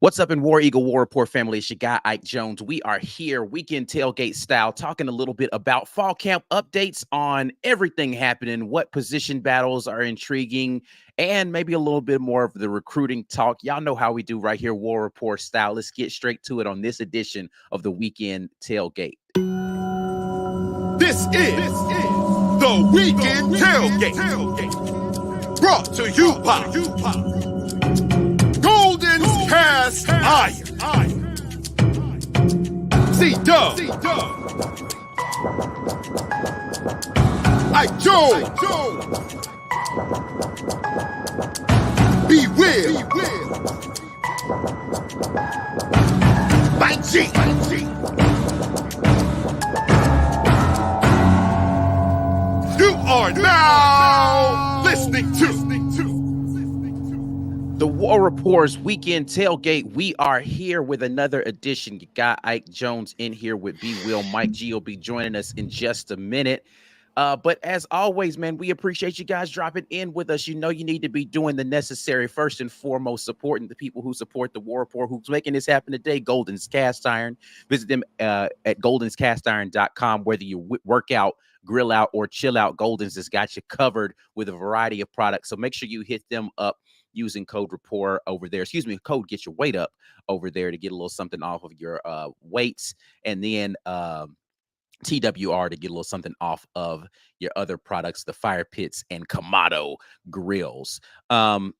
What's up in War Eagle War Report family? It's your guy, Ike Jones. We are here weekend tailgate style, talking a little bit about fall camp updates on everything happening, what position battles are intriguing, and maybe a little bit more of the recruiting talk. Y'all know how we do right here, War Report style. Let's get straight to it on this edition of the weekend tailgate. This is the weekend tailgate. Brought to you by Golden's Cast Iron. C-Dub. Ike Jones. Be Will. Mike G. You are now listening to the War Report's weekend tailgate. We are here with another edition. You got Ike Jones in here with B. Will. Mike G will be joining us in just a minute. But as always, man, we appreciate you guys dropping in with us. You know you need to be doing the necessary, first and foremost, supporting the people who support the War Report, who's making this happen today, Golden's Cast Iron. Visit them at goldenscastiron.com. Whether you work out, grill out, or chill out, Golden's has got you covered with a variety of products. So make sure you hit them up using code REPORT over there. Code Get Your Weight Up over there to get a little something off of your weights. And then TWR to get a little something off of your other products, the fire pits and Kamado grills. You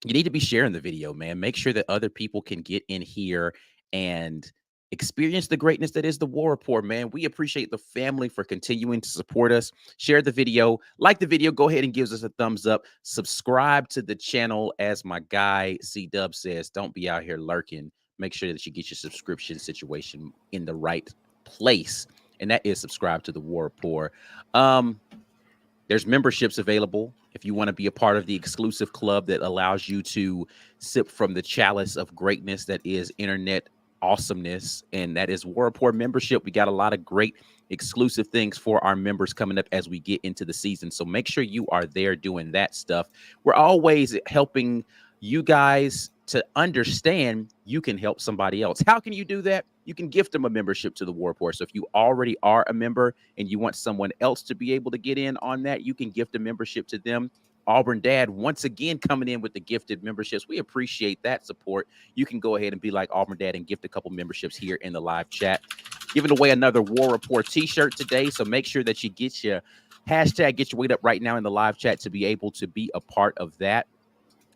need to be sharing the video, man. Make sure that other people can get in here and experience the greatness that is the War Report, man. We appreciate the family for continuing to support us. Share the video, like the video, go ahead and give us a thumbs up. Subscribe to the channel, as my guy C-Dub says. Don't be out here lurking. Make sure that you get your subscription situation in the right place, and that is subscribe to the War Report. There's memberships available if you want to be a part of the exclusive club that allows you to sip from the chalice of greatness that is internet awesomeness, and that is War Report membership. We got a lot of great exclusive things for our members coming up as we get into the season, so make sure you are there doing that stuff. We're always helping you guys to understand you can help somebody else. How can you do that? You can gift them a membership to the War Report. So if you already are a member and you want someone else to be able to get in on that, you can gift a membership to them. Auburn Dad once again coming in with the gifted memberships. We appreciate that support. You can go ahead and be like Auburn Dad and gift a couple memberships here in the live chat. Giving away another War Report t-shirt today, so make sure that you get your hashtag Get Your Weight Up right now in the live chat to be able to be a part of that.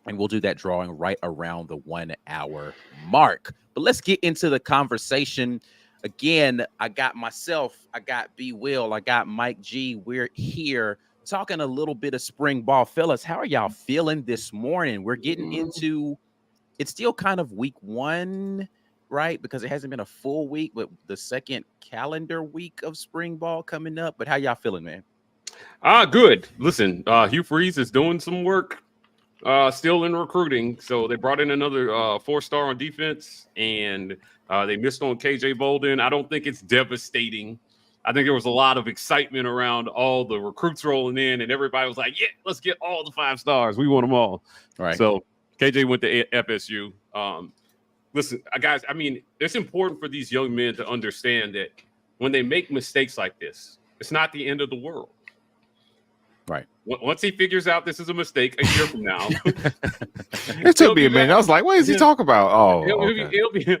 And we'll do that drawing right around the 1 hour mark. But let's get into the conversation. Again, I got myself, I got B. Will, I got Mike G. We're here talking a little bit of spring ball. Fellas, how are y'all feeling this morning? We're getting into, it's still kind of week one, right? Because it hasn't been a full week, but the second calendar week of spring ball coming up. But how y'all feeling, man? Good. Listen, Hugh Freeze is doing some work still in recruiting. So they brought in another 4-star on defense, and they missed on KJ Bolden. I don't think it's devastating. I think there was a lot of excitement around all the recruits rolling in, and everybody was like, yeah, let's get all the 5 stars. We want them all. Right. So KJ went to FSU. Listen, guys, I mean, it's important for these young men to understand that when they make mistakes like this, it's not the end of the world. Right. Once he figures out this is a mistake a year from now. It took me a minute. I was like, what is he talking about? Oh, he'll be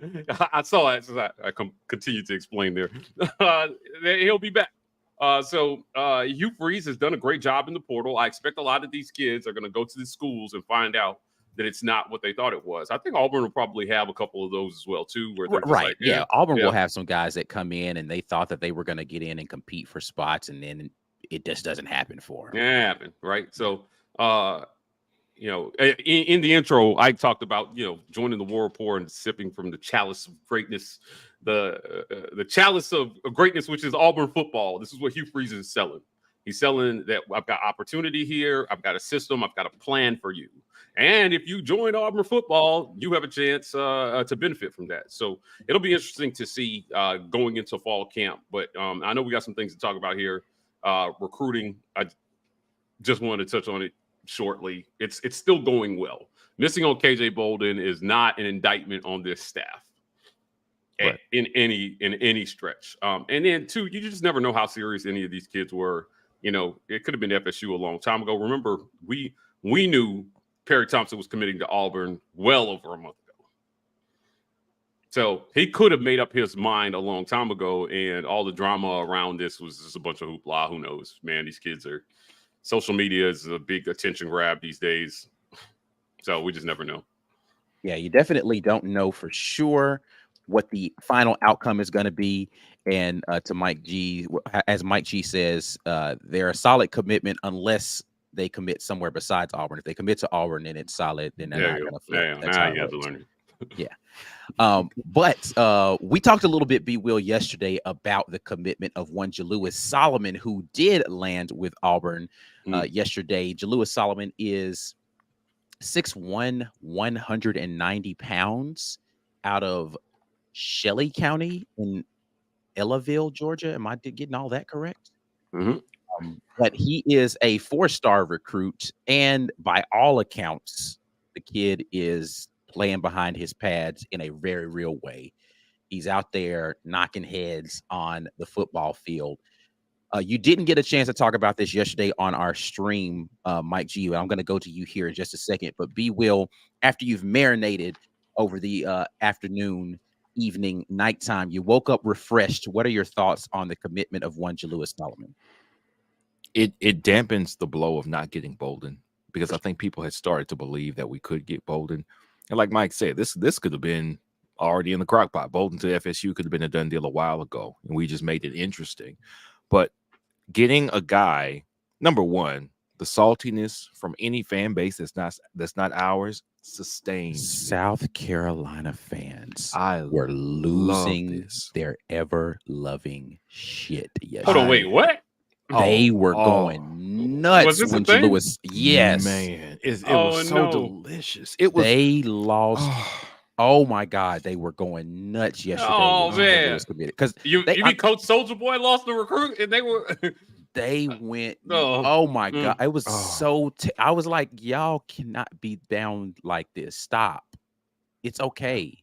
I saw it. So I continue to explain there. He'll be back. So Hugh Freeze has done a great job in the portal. I expect a lot of these kids are going to go to the schools and find out that it's not what they thought it was. I think Auburn will probably have a couple of those as well, too. Where they're right. Like, yeah. Auburn will have some guys that come in and they thought that they were going to get in and compete for spots, and then it just doesn't happen for them. Yeah, happen, right? So, in the intro, I talked about, joining the War Report and sipping from the chalice of greatness, the chalice of greatness, which is Auburn football. This is what Hugh Freeze is selling. He's selling that I've got opportunity here. I've got a system. I've got a plan for you. And if you join Auburn football, you have a chance to benefit from that. So it'll be interesting to see going into fall camp. But I know we got some things to talk about here. Recruiting, I just wanted to touch on it shortly. It's still going well. Missing on KJ Bolden is not an indictment on this staff in any stretch. And then, two, you just never know how serious any of these kids were. You know, it could have been FSU a long time ago. Remember, we knew Perry Thompson was committing to Auburn well over a month ago. So he could have made up his mind a long time ago, and all the drama around this was just a bunch of hoopla. Who knows, man? These kids are – social media is a big attention grab these days. So we just never know. Yeah, you definitely don't know for sure what the final outcome is going to be. And to Mike G, as Mike G says, they're a solid commitment unless they commit somewhere besides Auburn. If they commit to Auburn and it's solid, then they're not going to flip. Yeah, now you have to learn it. Yeah. But we talked a little bit, B. Will, yesterday about the commitment of one Jalewis Solomon, who did land with Auburn yesterday. Jalewis Solomon is 6'1", 190 pounds, out of Shelley County in Ellaville, Georgia. Am I getting all that correct? Mm-hmm. But he is a 4-star recruit, and by all accounts, the kid is playing behind his pads in a very real way. He's out there knocking heads on the football field. You didn't get a chance to talk about this yesterday on our stream, Mike G. I'm going to go to you here in just a second. But B. Will, after you've marinated over the afternoon, evening, nighttime, you woke up refreshed. What are your thoughts on the commitment of one Jalewis Solomon? It dampens the blow of not getting Bolden, because I think people had started to believe that we could get Bolden. And like Mike said, this could have been already in the crock pot. Bolden to FSU could have been a done deal a while ago, and we just made it interesting. But getting a guy, number one, the saltiness from any fan base that's not ours sustains. South Carolina fans were love losing this. their ever-loving shit yesterday. Hold on, wait, what? They were going nuts Was this a when thing? Jalewis. Yes, Man, it was so delicious. It was. they lost. Oh my God, they were going nuts yesterday. Oh, when man. Jalewis committed. Because You mean Coach Soldier Boy lost the recruit, and they were they went. Oh. Oh my God, it was so. I was like, y'all cannot be down like this. Stop. It's okay.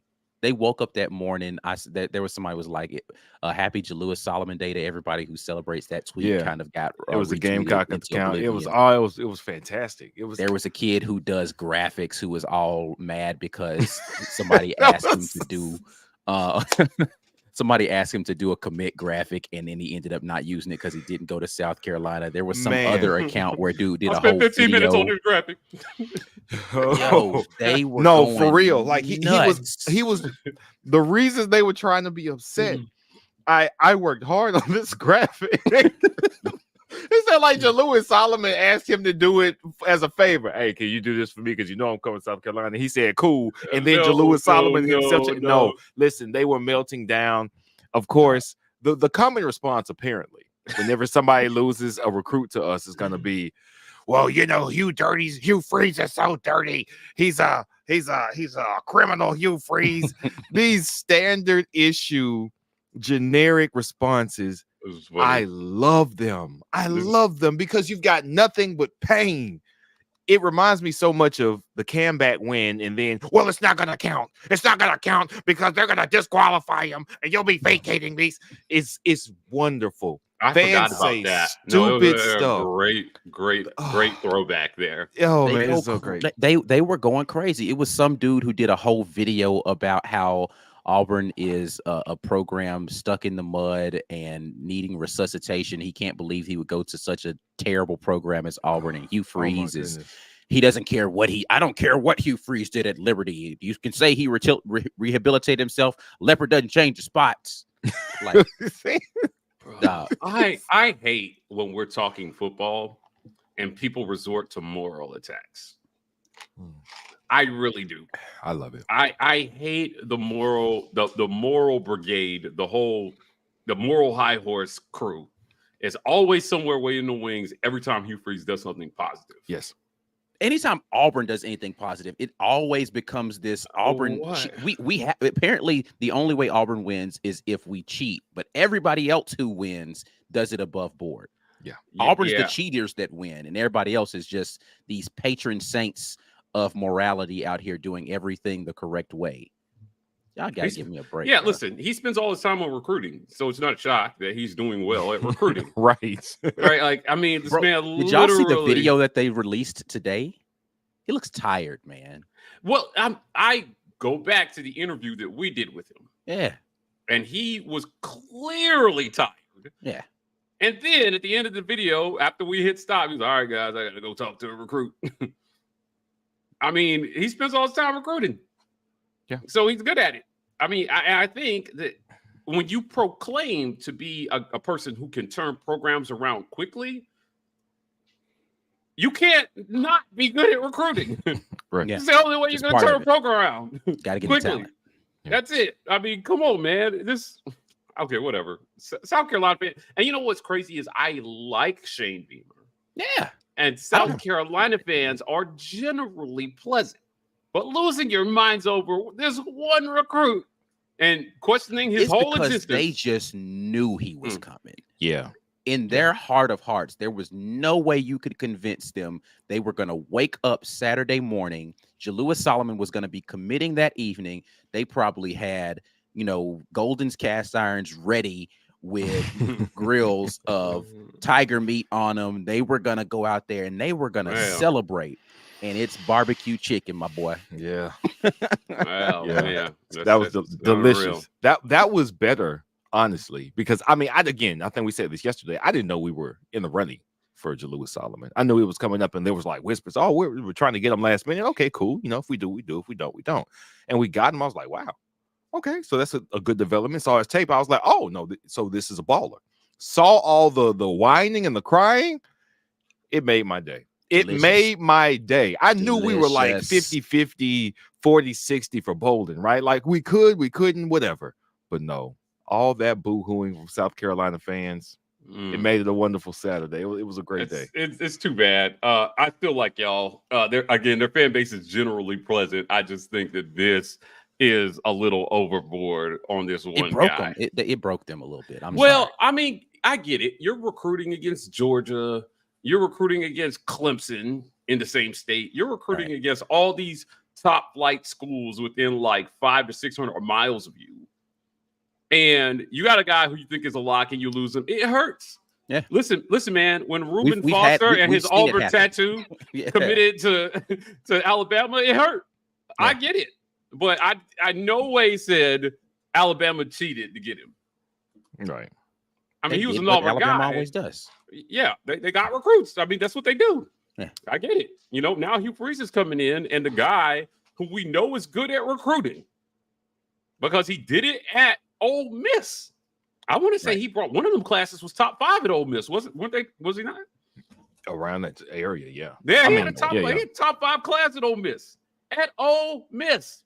They woke up that morning. There was somebody was like, "Happy Jalewis Solomon Day" to everybody who celebrates that tweet. Yeah. Kind of got. It was a Gamecock account. It was fantastic. There was a kid who does graphics who was all mad because somebody asked him to do. Somebody asked him to do a commit graphic, and then he ended up not using it because he didn't go to South Carolina. There was some other account where dude did a whole 15 video. minutes on this graphic. Yo, they were for real. Like he was the reason they were trying to be upset. I worked hard on this graphic. It's not like Jalewis Solomon asked him to do it as a favor. Hey, can you do this for me? Because you know I'm coming to South Carolina. He said, cool. And then Jalewis Solomon himself said, no, listen, they were melting down. Of course, the common response, apparently, whenever somebody loses a recruit to us, is going to be, well, you know, Hugh Freeze is so dirty. He's a criminal, Hugh Freeze. These standard issue generic responses, I love them. I love them because you've got nothing but pain. It reminds me so much of the comeback win, and then, well, it's not going to count. It's not going to count because they're going to disqualify him, and you'll be vacating these. It's wonderful. I Fans forgot about that. Stupid stuff. Great throwback there. Oh, man, it's so great. They were going crazy. It was some dude who did a whole video about how Auburn is a program stuck in the mud and needing resuscitation. He can't believe he would go to such a terrible program as Auburn. And Hugh Freeze he doesn't care what I don't care what Hugh Freeze did at Liberty. You can say he rehabilitated himself. Leopard doesn't change the spots. Like, I hate when we're talking football and people resort to moral attacks. I really do. I love it. I hate the moral brigade, the moral high horse crew is always somewhere way in the wings every time Hugh Freeze does something positive. Yes. Anytime Auburn does anything positive, it always becomes this Auburn. We have apparently the only way Auburn wins is if we cheat, but everybody else who wins does it above board. Yeah. Auburn's the cheaters that win, and everybody else is just these patron saints of morality out here doing everything the correct way. Y'all gotta give me a break. Yeah, bro. listen, he spends all his time on recruiting, so it's not a shock that he's doing well at recruiting. Right. Right? Like, I mean, this Bro, man did y'all see the literally- video that they released today? He looks tired, man. Well, I go back to the interview that we did with him, Yeah. and he was clearly tired. Yeah. And then at the end of the video, after we hit stop, he's like, all right, guys, I got to go talk to a recruit. I mean, he spends all his time recruiting. Yeah. So he's good at it. I mean, I think that when you proclaim to be a person who can turn programs around quickly, you can't not be good at recruiting. Right. Yeah. It's the only way It's you're going to part turn of a it. program around. Gotta get the quickly. talent. Yeah. That's it. I mean, come on, man. Okay, whatever. South Carolina fan. And you know what's crazy is I like Shane Beamer. Yeah. And South Carolina fans are generally pleasant. But losing your minds over this one recruit and questioning his It's whole because existence. they just knew he was coming. Yeah. In their heart of hearts, there was no way you could convince them they were going to wake up Saturday morning. Jalewis Solomon was going to be committing that evening. They probably had, Golden's cast irons ready with grills of tiger meat on them. They were going to go out there and they were going to celebrate. And it's barbecue chicken, my boy. Yeah. Wow, Yeah. man. That was delicious. unreal. That was better, honestly, because I think we said this yesterday. I didn't know we were in the running for Jalewis Solomon. I knew it was coming up, and there was like whispers. Oh, we're trying to get him last minute. Okay, cool. If we do, we do. If we don't, we don't. And we got him. I was like, wow. Okay, so that's a good development. Saw his tape. I was like, oh no, so this is a baller. Saw all the whining and the crying. It made my day. Delicious. It made my day. I knew we were like Delicious. 50-50, 40-60 for Bolden, right? Like we couldn't, whatever. But no, all that boo-hooing from South Carolina fans, it made it a wonderful Saturday. It was a great day. It's too bad. I feel like y'all, their fan base is generally pleasant. I just think that this is a little overboard on this one It broke guy. them. It broke them a little bit. Well, I mean, I get it. You're recruiting against Georgia. You're recruiting against Clemson in the same state. You're recruiting against all these top flight schools within like 500 to 600 miles of you. And you got a guy who you think is a lock and you lose him. It hurts. Yeah. Listen, man. When Reuben We've Foster and we've his seen it Auburn happen. tattoo Yeah. committed to Alabama, it hurt. Yeah. I get it. But I no way said Alabama cheated to get him. Right. I mean, They he was did an what Auburn Alabama guy. always does. Yeah, they got recruits. I mean, that's what they do. Yeah. I get it. Now Hugh Freeze is coming in, and the guy who we know is good at recruiting because he did it at Ole Miss. I want to say he brought one of them classes was top 5 at Ole Miss. Was he not? Around that area, yeah. Yeah, I he mean, had a top, yeah, yeah. he had top 5 class at Ole Miss. At Ole Miss.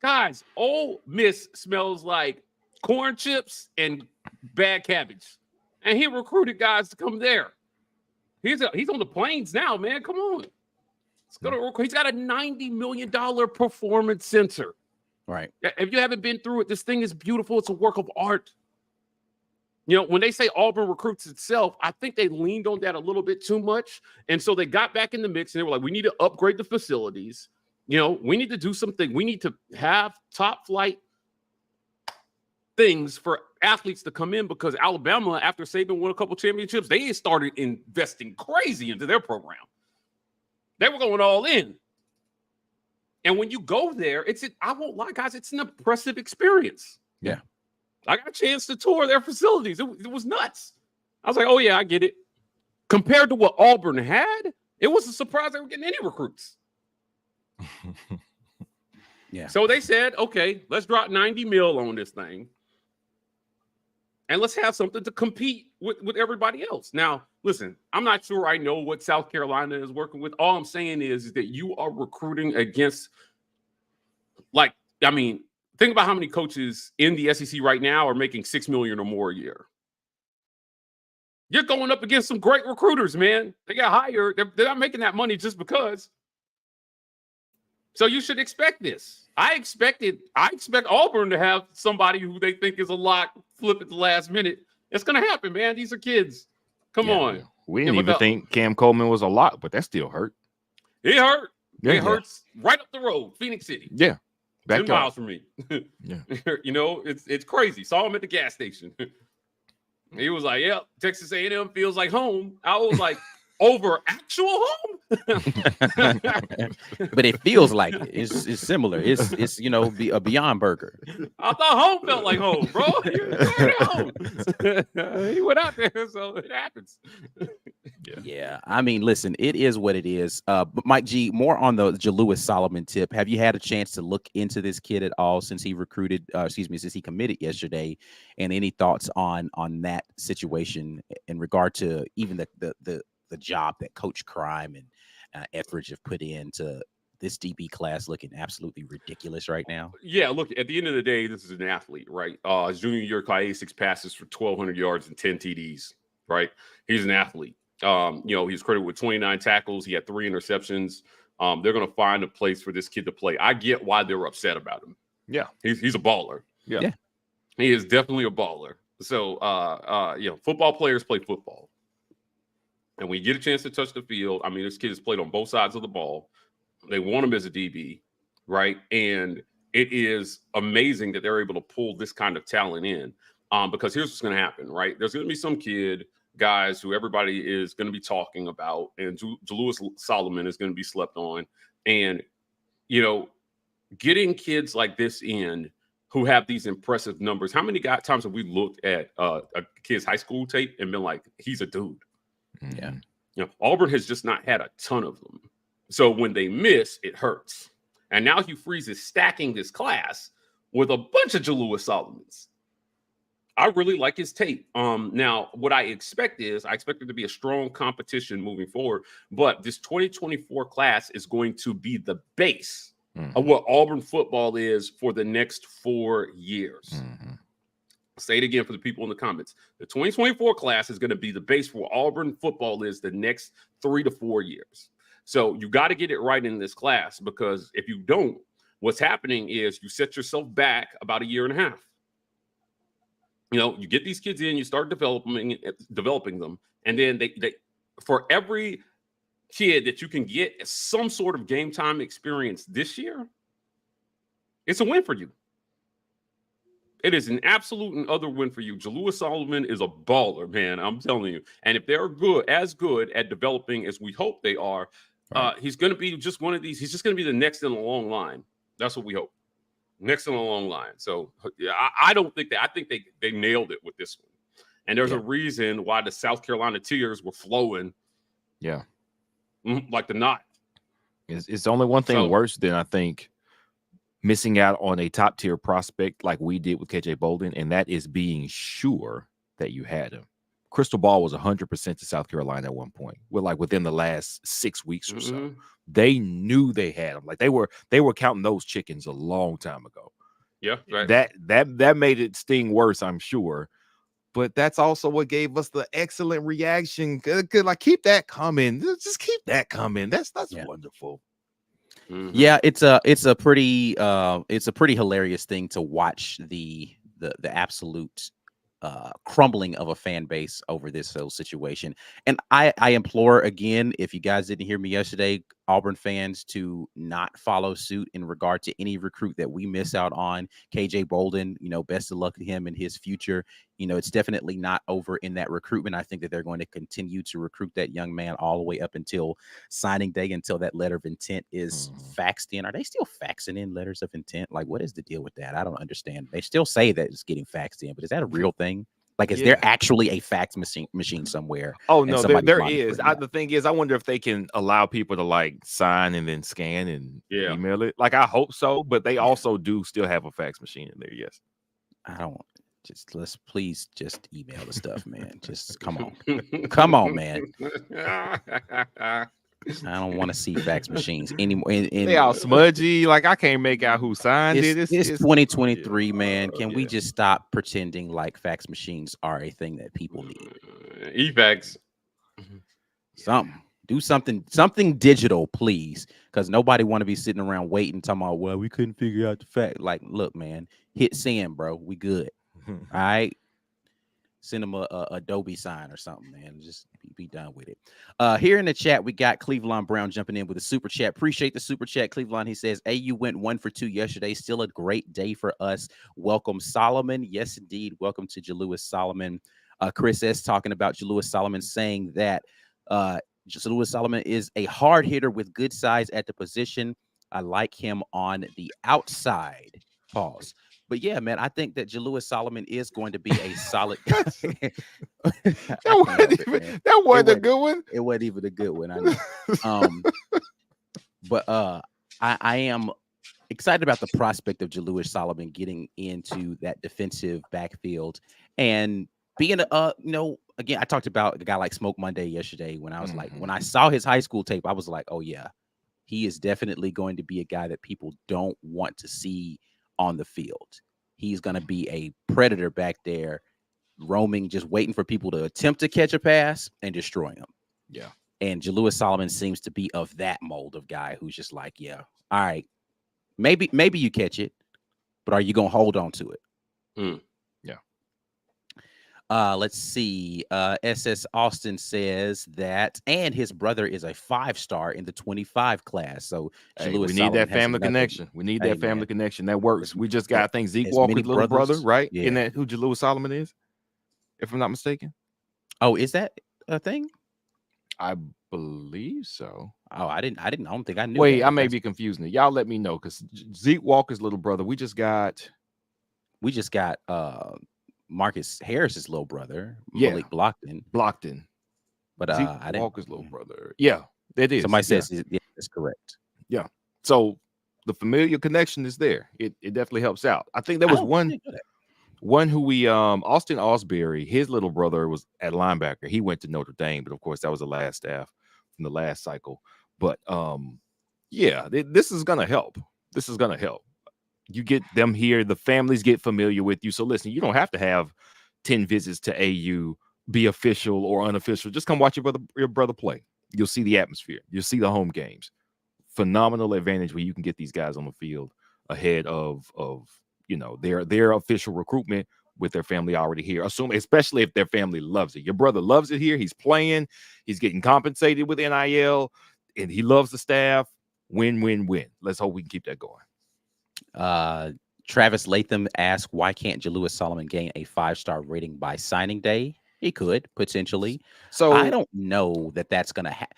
Guys, Ole Miss smells like corn chips and bad cabbage. And he recruited guys to come there. He's on the plains now, man. Come on. He's got a $90 million performance center. Right. If you haven't been through it, this thing is beautiful. It's a work of art. When they say Auburn recruits itself, I think they leaned on that a little bit too much. And so they got back in the mix and they were like, we need to upgrade the facilities. We need to do something. We need to have top flight things for athletes to come in because Alabama, after Saban won a couple championships, they started investing crazy into their program. They were going all in. And when you go there, I won't lie, guys, it's an impressive experience. Yeah. I got a chance to tour their facilities. It was nuts. I was like, oh, yeah, I get it. Compared to what Auburn had, it was a surprise they were getting any recruits. Yeah. So they said, okay, let's drop 90 mil on this thing. And let's have something to compete with everybody else. Now, listen, I'm not sure I know what South Carolina is working with. All I'm saying is that you are recruiting against, think about how many coaches in the SEC right now are making $6 million or more a year. You're going up against some great recruiters, man. They got hired. They're not making that money just because. So you should expect this. I expect Auburn to have somebody who they think is a lock flip at the last minute. It's going to happen, man. These are kids. Come on. We didn't even think Cam Coleman was a lock, but that still hurt. It hurt. It hurts right up the road, Phoenix City. Yeah. 10 miles from me. Yeah. You know, it's crazy. Saw him at the gas station. He was like, "Yeah, Texas A&M feels like home." I was like, "Over actual home?" But it feels like it. It's similar. It's you know, a Beyond Burger. I thought home felt like home, bro. He went out there, so it happens. Yeah, I mean, listen, it is what it is. But Mike G, more on the Jalewis Solomon tip. Have you had a chance to look into this kid at all since he since he committed yesterday? And any thoughts on that situation in regard to even the job that Coach Crime and Etheridge have put into this DB class looking absolutely ridiculous right now? Yeah, look, at the end of the day, this is an athlete, right? His junior year, caught 86 passes for 1,200 yards and 10 TDs, right? He's an athlete. You know, he's credited with 29 tackles. He had 3 interceptions. They're going to find a place for this kid to play. I get why they were upset about him. Yeah. He's a baller. Yeah. He is definitely a baller. So, you know, football players play football. And when you get a chance to touch the field, I mean, this kid has played on both sides of the ball. They want him as a DB, right? And it is amazing that they're able to pull this kind of talent in. Because here's what's going to happen, right? There's going to be some kid, guys, who everybody is going to be talking about, and Jalewis Solomon is going to be slept on. And, you know, getting kids like this in who have these impressive numbers. How many times have we looked at a kid's high school tape and been like, he's a dude? Yeah. You know, Auburn has just not had a ton of them. So when they miss, it hurts. And now Hugh Freeze is stacking this class with a bunch of Jalewis Solomons. I really like his tape. Now, what I expect there to be a strong competition moving forward. But this 2024 class is going to be the base of what Auburn football is for the next 4 years. Say it again for the people in the comments. The 2024 class is going to be the base for Auburn football is the next 3 to 4 years. So you got to get it right in this class, because if you don't, what's happening is you set yourself back about a year and a half. You know, you get these kids in, you start developing them, and then they for every kid that you can get some sort of game time experience this year, it's a win for you. It is an absolute and utter win for you. Jalewis Solomon is a baller, man. I'm telling you. And if they're good at developing as we hope they are, he's going to be just one of these. He's just going to be the next in a long line. That's what we hope. Next in a long line. So yeah, I don't think that. I think they nailed it with this one. And there's a reason why the South Carolina tears were flowing. Yeah. Like the knot. It's only one thing worse than, I think, missing out on a top tier prospect like we did with KJ Bolden, and that is being sure that you had him. Crystal ball was 100% to South Carolina at one point. Within the last 6 weeks or so, they knew they had him. Like they were counting those chickens a long time ago. Yeah, right. That made it sting worse, I'm sure. But that's also what gave us the excellent reaction. Good, like keep that coming. Just keep that coming. That's wonderful. Yeah, it's a pretty hilarious thing to watch the absolute crumbling of a fan base over this whole situation. And I implore again, if you guys didn't hear me yesterday, Auburn fans, to not follow suit in regard to any recruit that we miss out on. KJ Bolden, you know, best of luck to him in his future. You know, it's definitely not over in that recruitment. I think that they're going to continue to recruit that young man all the way up until signing day, until that letter of intent is faxed in. Are they still faxing in letters of intent? Like, what is the deal with that? I don't understand. They still say that it's getting faxed in, but is that a real thing? Like, is there actually a fax machine somewhere? Oh, no, there is. The thing is, I wonder if they can allow people to like sign and then scan and email it. Like, I hope so, but they also do still have a fax machine in there. Yes. I don't. Please just email the stuff, man. Just come on, man. I don't want to see fax machines anymore. They all smudgy. Like, I can't make out who signed it. It's 2023, man. Can we just stop pretending like fax machines are a thing that people need? E-fax. Do something digital, please. Because nobody want to be sitting around waiting, talking about, well, we couldn't figure out the fact. Like, look, man, hit send, bro. We good. All right. Send him a Adobe sign or something, man. Just be done with it. Here in the chat, we got Cleveland Brown jumping in with a super chat. Appreciate the super chat, Cleveland. He says, AU went 1 for 2 yesterday. Still a great day for us. Welcome, Solomon. Yes, indeed. Welcome to Jalewis Solomon. Chris S. talking about Jalewis Solomon, saying that Jalewis Solomon is a hard hitter with good size at the position. I like him on the outside. Pause. But yeah, man, I think that Jalewis Solomon is going to be a solid. That wasn't a good one. It wasn't even a good one. I know. But I am excited about the prospect of Jalewis Solomon getting into that defensive backfield and being again, I talked about a guy like Smoke Monday yesterday when I was like, when I saw his high school tape, I was like, oh yeah, he is definitely going to be a guy that people don't want to see on the field. He's going to be a predator back there, roaming, just waiting for people to attempt to catch a pass and destroy him. Yeah. And Jalewis Solomon seems to be of that mold of guy who's just like, yeah, all right, maybe you catch it, but are you going to hold on to it? Yeah. Let's see. SS Austin says that, and his brother is a 5-star in the 25 class. So we need that family connection. We need that family connection. That works. We just got, I think, Zeke Walker's little brother, right? Yeah. Isn't that who Jalewis Solomon is? If I'm not mistaken. Oh, is that a thing? I believe so. Oh, I don't think I knew. Wait, I may be confusing it. Y'all let me know, because Zeke Walker's little brother, we just got Marcus Harris's little brother, Malik Blockton. But Zeke I didn't. Walker's little brother. Yeah, that is. Somebody says that's correct. Yeah. So the familial connection is there. It definitely helps out. I think there was one who we Austin Osbury, his little brother was at linebacker. He went to Notre Dame, but of course that was the last staff from the last cycle. But yeah, this is gonna help. This is gonna help. You get them here, the families get familiar with you. So listen, you don't have to have 10 visits to AU, be official or unofficial. Just come watch your brother play. You'll see the atmosphere. You'll see the home games. Phenomenal advantage where you can get these guys on the field ahead of their official recruitment with their family already here. Especially if their family loves it. Your brother loves it here. He's playing. He's getting compensated with NIL, and he loves the staff. Win, win, win. Let's hope we can keep that going. Travis Latham asked, why can't Jalewis Solomon gain a 5-star rating by signing day? He could potentially. So I don't know that that's gonna happen.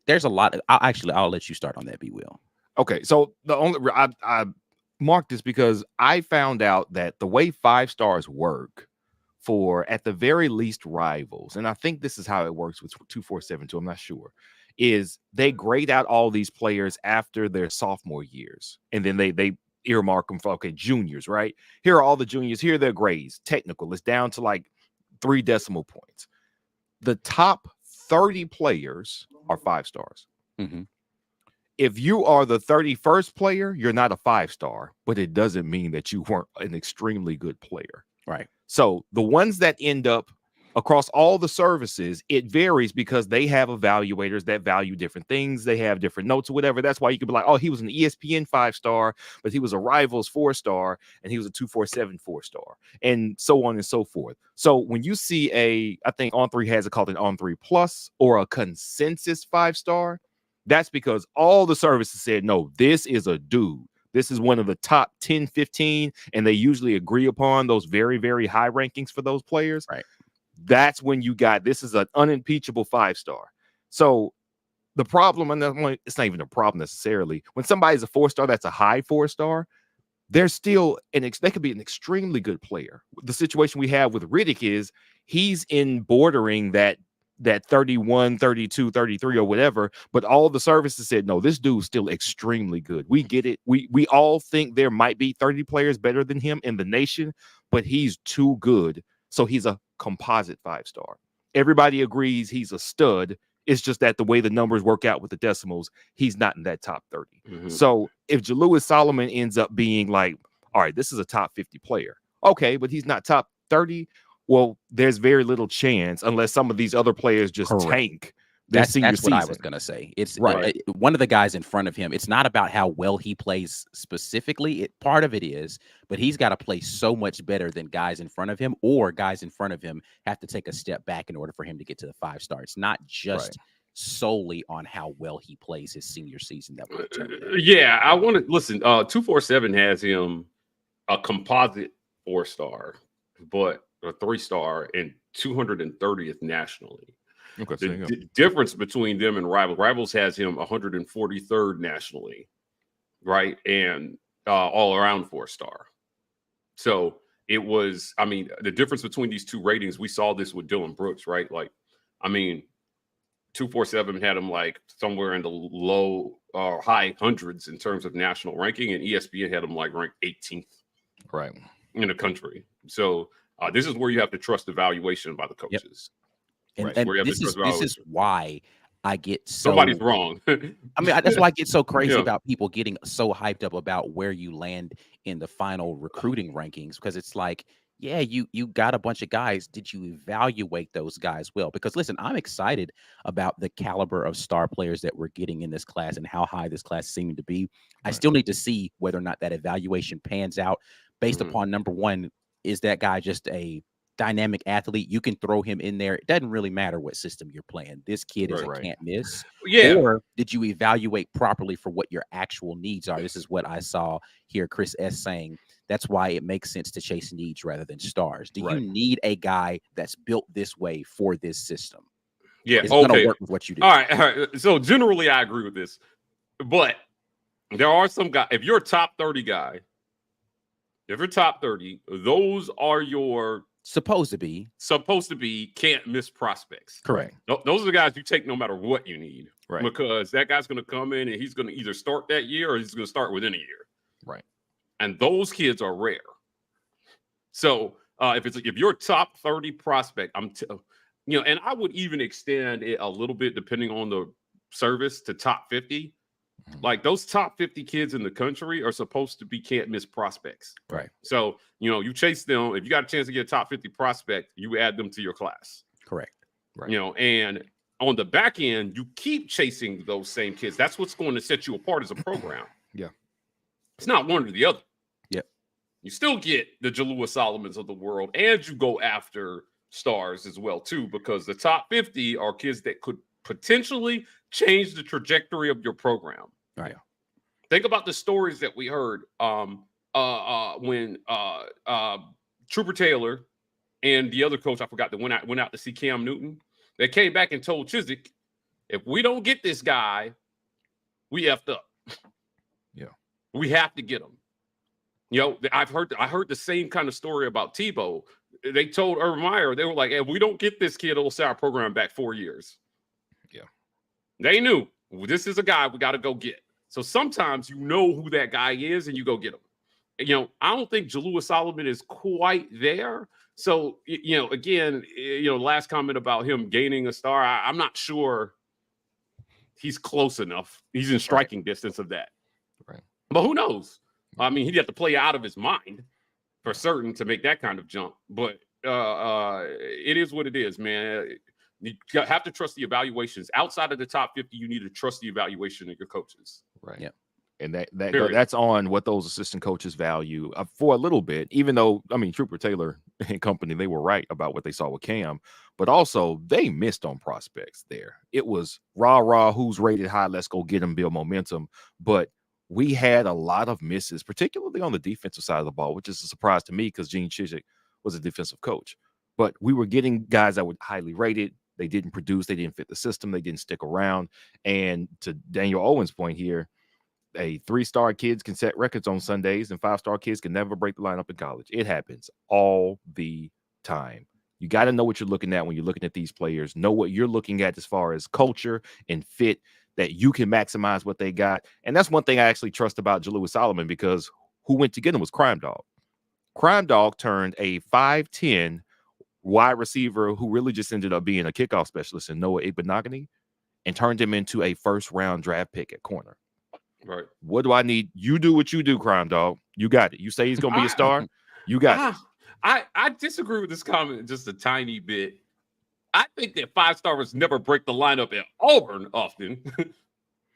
There's a lot. I'll let you start on that, B. Will. Okay, so the only I marked this because I found out that the way 5 stars work for at the very least rivals, and I think this is how it works with 2472. I'm not sure. Is they grade out all these players after their sophomore years, and then they earmark them for juniors, right? Here are all the juniors. Here are their grades. Technical. It's down to like 3 decimal points. The top 30 players are 5 stars. Mm-hmm. If you are the 31st player, you're not a 5-star, but it doesn't mean that you weren't an extremely good player. Right. So the ones that end up across all the services, it varies because they have evaluators that value different things. They have different notes or whatever. That's why you could be like, oh, he was an ESPN 5-star, but he was a Rivals 4-star, and he was a 247 4-star, and so on and so forth. So when you see I think On3 has it called an On3 Plus or a consensus 5-star, that's because all the services said, no, this is a dude. This is one of the top 10, 15, and they usually agree upon those very, very high rankings for those players. Right. That's when you got, this is an unimpeachable 5-star. So the problem, and it's not even a problem necessarily, when somebody's a 4-star, that's a high 4-star, they're still, they could be an extremely good player. The situation we have with Riddick is he's in bordering that 31, 32, 33 or whatever, but all the services said, no, this dude's still extremely good. We get it. We all think there might be 30 players better than him in the nation, but he's too good. So he's a composite 5-star. Everybody agrees he's a stud. It's just that the way the numbers work out with the decimals, he's not in that top 30. Mm-hmm. So if Jalewis Solomon ends up being like, all right, this is a top 50 player. Okay, but he's not top 30. Well, there's very little chance unless some of these other players just tank That's what I was going to say. It's right. One of the guys in front of him. It's not about how well he plays specifically. Part of it is, but he's got to play so much better than guys in front of him, or guys in front of him have to take a step back in order for him to get to the 5-star. It's not just solely on how well he plays his senior season that will determine that. Yeah, I want to listen. 247 has him a composite 4-star, but a 3-star and 230th nationally. Okay, The difference between them and Rivals has him 143rd nationally, right? And all around 4-star. So it was, I mean, the difference between these two ratings, we saw this with Dylan Brooks, right? Like, I mean, 247 had him like somewhere in the low or high hundreds in terms of national ranking, and ESPN had him like ranked 18th right in the country. So this is where you have to trust evaluation by the coaches. And this is why I get so somebody's wrong. I mean, that's why I get so crazy about people getting so hyped up about where you land in the final recruiting rankings, because it's like, yeah, you got a bunch of guys. Did you evaluate those guys well? Because listen, I'm excited about the caliber of star players that we're getting in this class and how high this class is seeming to be. I still need to see whether or not that evaluation pans out based upon, number one, is that guy just a dynamic athlete? You can throw him in there. It doesn't really matter what system you're playing. This kid is a can't miss. Yeah. Or did you evaluate properly for what your actual needs are? This is what I saw here, Chris S. saying. That's why it makes sense to chase needs rather than stars. Do you need a guy that's built this way for this system? Yeah. It's going to work with what you do. All right. So generally, I agree with this. But there are some guys, if you're a top 30 guy, if you're top 30, those are your supposed to be can't miss prospects. Correct. Those are the guys you take no matter what you need. Right. Because that guy's going to come in and he's going to either start that year or he's going to start within a year. Right. And those kids are rare. So if you're a top 30 prospect, and I would even extend it a little bit depending on the service to top 50. Like those top 50 kids in the country are supposed to be can't miss prospects. Right. So, you chase them. If you got a chance to get a top 50 prospect, you add them to your class. Correct. Right. And on the back end, you keep chasing those same kids. That's what's going to set you apart as a program. Yeah. It's not one or the other. Yep. You still get the Jalua Solomons of the world, and you go after stars as well, too, because the top 50 are kids that could potentially change the trajectory of your program. Right. Think about the stories that we heard when Trooper Taylor and the other coach, I forgot, that went out to see Cam Newton. They came back and told Chiswick, if we don't get this guy, we effed up. Yeah. We have to get him. I heard the same kind of story about Tebow. They told Urban Meyer, they were like, if we don't get this kid, it'll set our program back 4 years. Yeah. They knew this is a guy we got to go get. So sometimes you know who that guy is and you go get him. I don't think Jalua Solomon is quite there. So, again, last comment about him gaining a star, I'm not sure he's close enough. He's in striking distance of that. Right. But who knows? I mean, he'd have to play out of his mind for certain to make that kind of jump. But it is what it is, man. You have to trust the evaluations. Outside of the top 50, you need to trust the evaluation of your coaches. Right. Yeah. And that's on what those assistant coaches value for a little bit, even though, I mean, Trooper Taylor and company, they were right about what they saw with Cam, but also they missed on prospects there. It was rah, who's rated high, let's go get him, build momentum. But we had a lot of misses, particularly on the defensive side of the ball, which is a surprise to me because Gene Chizik was a defensive coach. But we were getting guys that were highly rated. They didn't produce. They didn't fit the system. They didn't stick around. And to Daniel Owens' point here, 3-star kids can set records on Sundays and 5-star kids can never break the lineup in college. It happens all the time. You got to know what you're looking at when you're looking at these players. Know what you're looking at as far as culture and fit, that you can maximize what they got. And that's one thing I actually trust about Jalua Solomon, because who went to get him was Crime Dog. Crime Dog turned a 5'10" wide receiver who really just ended up being a kickoff specialist in Noah Igbenogany and turned him into a first-round draft pick at corner. Right. What do I need? You do what you do, Crime Dog. You got it. You say he's going to be a star. You got it. I disagree with this comment just a tiny bit. I think that 5-stars never break the lineup at Auburn often.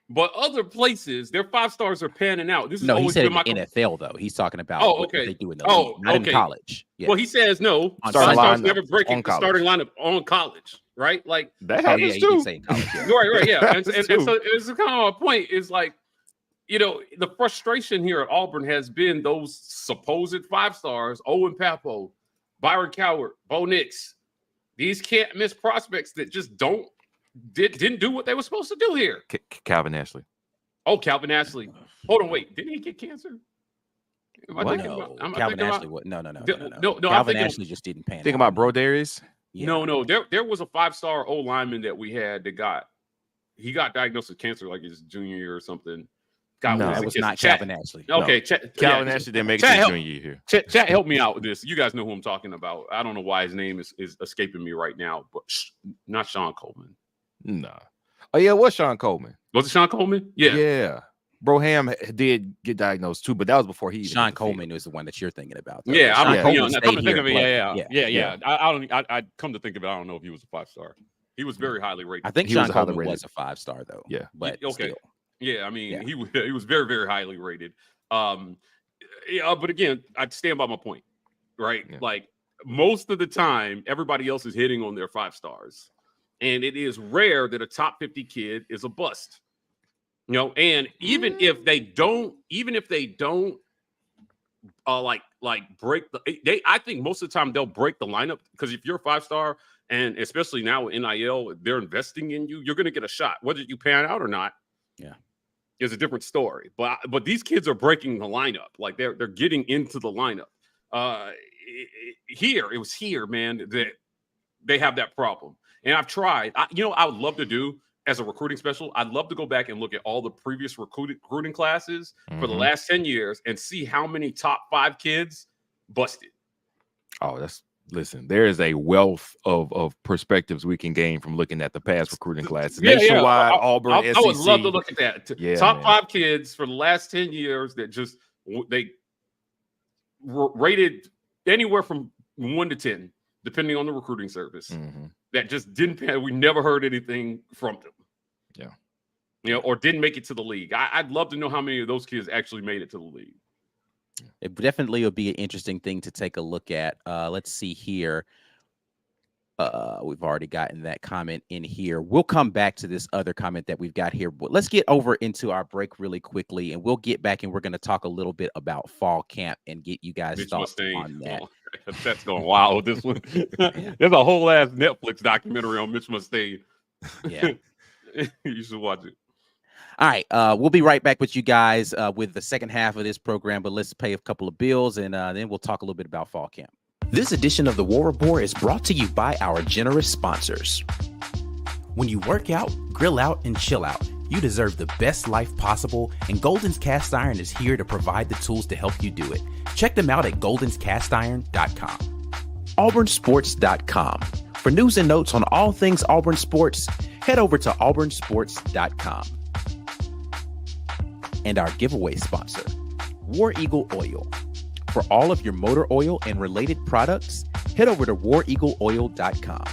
But other places, their 5-stars are panning out. This is No, he always said been in my the NFL though. He's talking about what they do in the league, not in college. Yeah. Well, he says no. On 5-stars Sunday. never break on the starting lineup on college, right? Like That Oh yeah, happens he too. did say in college. Yeah. right, yeah. And so too. it's kind of a point is like, you know, the frustration here at Auburn has been those supposed 5-stars, Owen Papo, Byron Coward, Bo Nix. These can't miss prospects that just didn't do what they were supposed to do here. Calvin Ashley. Oh, Calvin Ashley. Hold on, wait. Didn't he get cancer? Am I thinking about? Calvin Ashley. No. No, Calvin Ashley just didn't pan. Think about Bro Darius. Yeah. No. There was a 5-star O lineman that we had that got diagnosed with cancer like his junior year or something. No, it was not Calvin Ashley. Okay, Calvin Ashley didn't make it to his junior year here. Chat, help me out with this. You guys know who I'm talking about. I don't know why his name is escaping me right now, but not Sean Coleman. No. Oh yeah, it was Sean Coleman. Was it Sean Coleman? Yeah. Bro Ham did get diagnosed too, but that was before he. Sean Coleman was the one that you're thinking about. Though. Yeah, Sean Coleman come to think of it, yeah. I come to think of it, I don't know if he was a 5-star. He was very highly rated. I think Sean Coleman was a 5-star though. Yeah, but okay. Still. Yeah, I mean, he was very, very highly rated. But again, I'd stand by my point, right? Yeah. Like most of the time, everybody else is hitting on their 5-stars, and it is rare that a top 50 kid is a bust. You know, and even if they don't break I think most of the time they'll break the lineup, because if you're a 5-star, and especially now with NIL, they're investing in you, you're going to get a shot, whether you pan out or not. Yeah, is a different story. But these kids are breaking the lineup, like they're getting into the lineup. It was here, man, that they have that problem. And I've tried. I would love to do. As a recruiting special, I'd love to go back and look at all the previous recruiting classes for the last 10 years and see how many top 5 kids busted. Oh, listen, there is a wealth of perspectives we can gain from looking at the past recruiting classes. Nationwide, Auburn, SEC. I would love to look at that. Top 5 kids for the last 10 years that just they rated anywhere from 1 to 10, depending on the recruiting service. That just didn't pay. We never heard anything from them. Yeah. Or didn't make it to the league. I'd love to know how many of those kids actually made it to the league. It definitely would be an interesting thing to take a look at. Let's see here. We've already gotten that comment in here. We'll come back to this other comment that we've got here, but let's get over into our break really quickly, and we'll get back and we're going to talk a little bit about fall camp and get you guys thoughts on that. Oh, that's going wild with this one. There's a whole ass Netflix documentary on Mitch Mustaine. Yeah. You should watch it. All right. We'll be right back with you guys with the second half of this program, but let's pay a couple of bills, and then we'll talk a little bit about fall camp. This edition of the War Report is brought to you by our generous sponsors. When you work out, grill out, and chill out, you deserve the best life possible, and Golden's Cast Iron is here to provide the tools to help you do it. Check them out at goldenscastiron.com. auburnsports.com. For news and notes on all things Auburn sports, head over to auburnsports.com. And our giveaway sponsor, War Eagle Oil. For all of your motor oil and related products, head over to wareagleoil.com.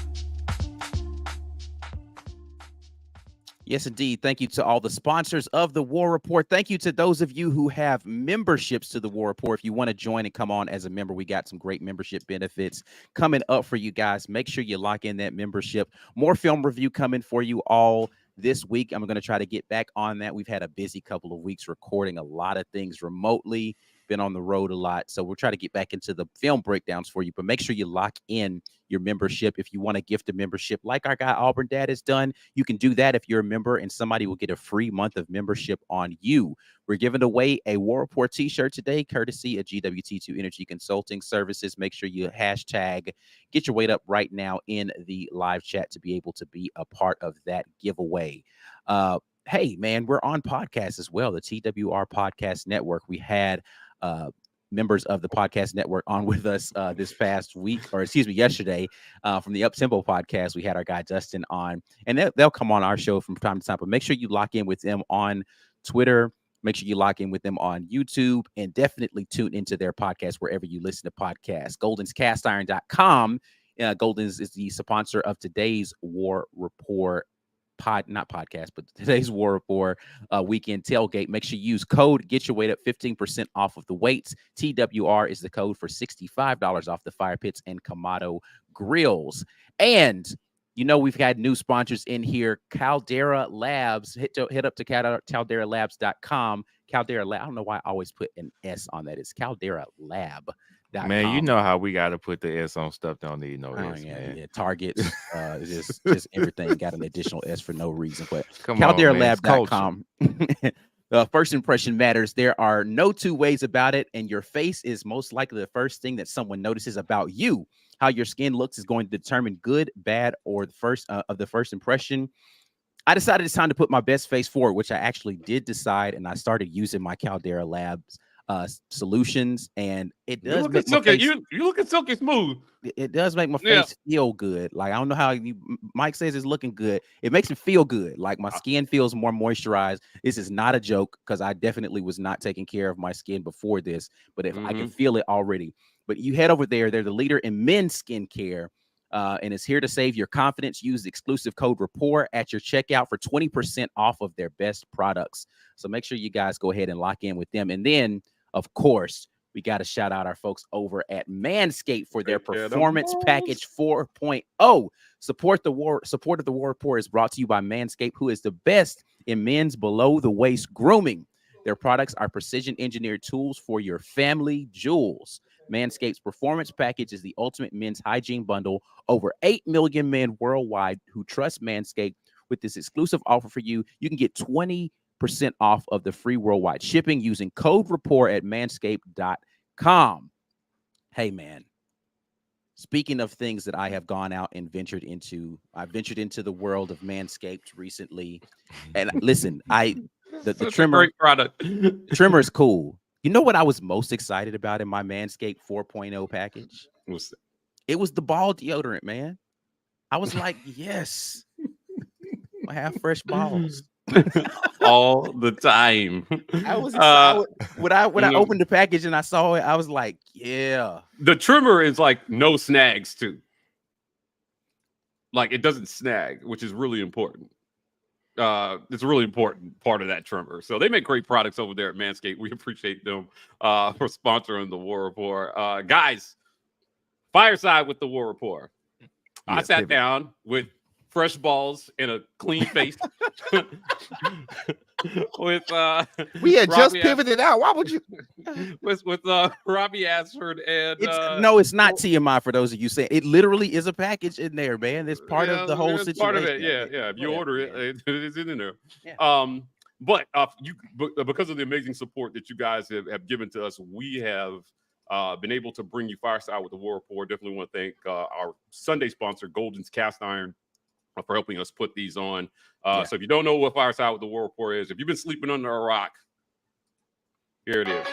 Yes, indeed. Thank you to all the sponsors of the War Report. Thank you to those of you who have memberships to the War Report. If you want to join and come on as a member, we got some great membership benefits coming up for you guys. Make sure you lock in that membership. More film review coming for you all this week. I'm going to try to get back on that. We've had a busy couple of weeks recording a lot of things remotely, been on the road a lot. So we'll try to get back into the film breakdowns for you, but make sure you lock in your membership. If you want to gift a membership like our guy Auburn Dad has done, you can do that if you're a member, and somebody will get a free month of membership on you. We're giving away a War Report t-shirt today, courtesy of GWT2 Energy Consulting Services. Make sure you hashtag get your weight up right now in the live chat to be able to be a part of that giveaway. Hey, man, we're on podcast as well, the TWR Podcast Network. We had members of the podcast network on with us this past week, or excuse me, yesterday, from the Up Tempo podcast. We had our guy Dustin on, and they'll come on our show from time to time, but make sure you lock in with them on Twitter. Make sure you lock in with them on YouTube, and definitely tune into their podcast wherever you listen to podcasts. goldenscastiron.com Golden's is the sponsor of today's War Report not podcast, but today's War Report weekend tailgate. Make sure you use code Get Your Weight Up, 15% off of the weights. TWR is the code for $65 off the fire pits and Kamado grills. And we've had new sponsors in here. Caldera Labs. Hit up to calderalabs.com. Caldera Lab. I don't know why I always put an S on that. It's Caldera Lab. Man, you know how we got to put the S on stuff. Don't need no S, man. Yeah, Targets, just everything got an additional S for no reason. But CalderaLab.com. First impression matters. There are no two ways about it, and your face is most likely the first thing that someone notices about you. How your skin looks is going to determine good, bad, or the first impression. I decided it's time to put my best face forward, which I actually did decide, and I started using my Caldera Labs solutions, and it does make my face, you looking silky smooth. It does make my face feel good. Like, I don't know how Mike says it's looking good. It makes me feel good. Like, my skin feels more moisturized. This is not a joke, because I definitely was not taking care of my skin before this, but if I can feel it already. But you head over there. They're the leader in men's skincare, and it's here to save your confidence. Use the exclusive code RAPPORT at your checkout for 20% off of their best products. So make sure you guys go ahead and lock in with them. And then, of course, we got to shout out our folks over at Manscaped for their Performance Package 4.0. Support of the War Report is brought to you by Manscaped, who is the best in men's below-the-waist grooming. Their products are precision-engineered tools for your family jewels. Manscaped's Performance Package is the ultimate men's hygiene bundle. Over 8 million men worldwide who trust Manscaped. With this exclusive offer for you, you can get 20% off of the free worldwide shipping using code RAPPORT at manscaped.com. Hey, man, speaking of things that I have gone out and ventured into, I ventured into the world of Manscaped recently. And listen, the trimmer, great product. The trimmer is cool. You know what I was most excited about in my Manscaped 4.0 package? It was the ball deodorant, man. I was like, yes, I have fresh balls. All the time. I was excited. When I opened the package and I saw it, I was like, yeah. The trimmer is like no snags too. Like, it doesn't snag, which is really important. It's a really important part of that trimmer. So they make great products over there at Manscaped. We appreciate them for sponsoring the War Report. Guys, Fireside with the War Report. I sat down with fresh balls and a clean face. with we had just pivoted out. Why would you? with Robbie Ashford and it's not TMI for those of you saying it. Literally is a package in there, man. It's part of the whole situation. Part of it, yeah. If you order it, it's in there. Yeah. But because of the amazing support that you guys have given to us, we have been able to bring you Fireside with the War Report. Definitely want to thank our Sunday sponsor, Golden's Cast Iron, for helping us put these on. So if you don't know what Fireside with the War Report is, if you've been sleeping under a rock, here it is.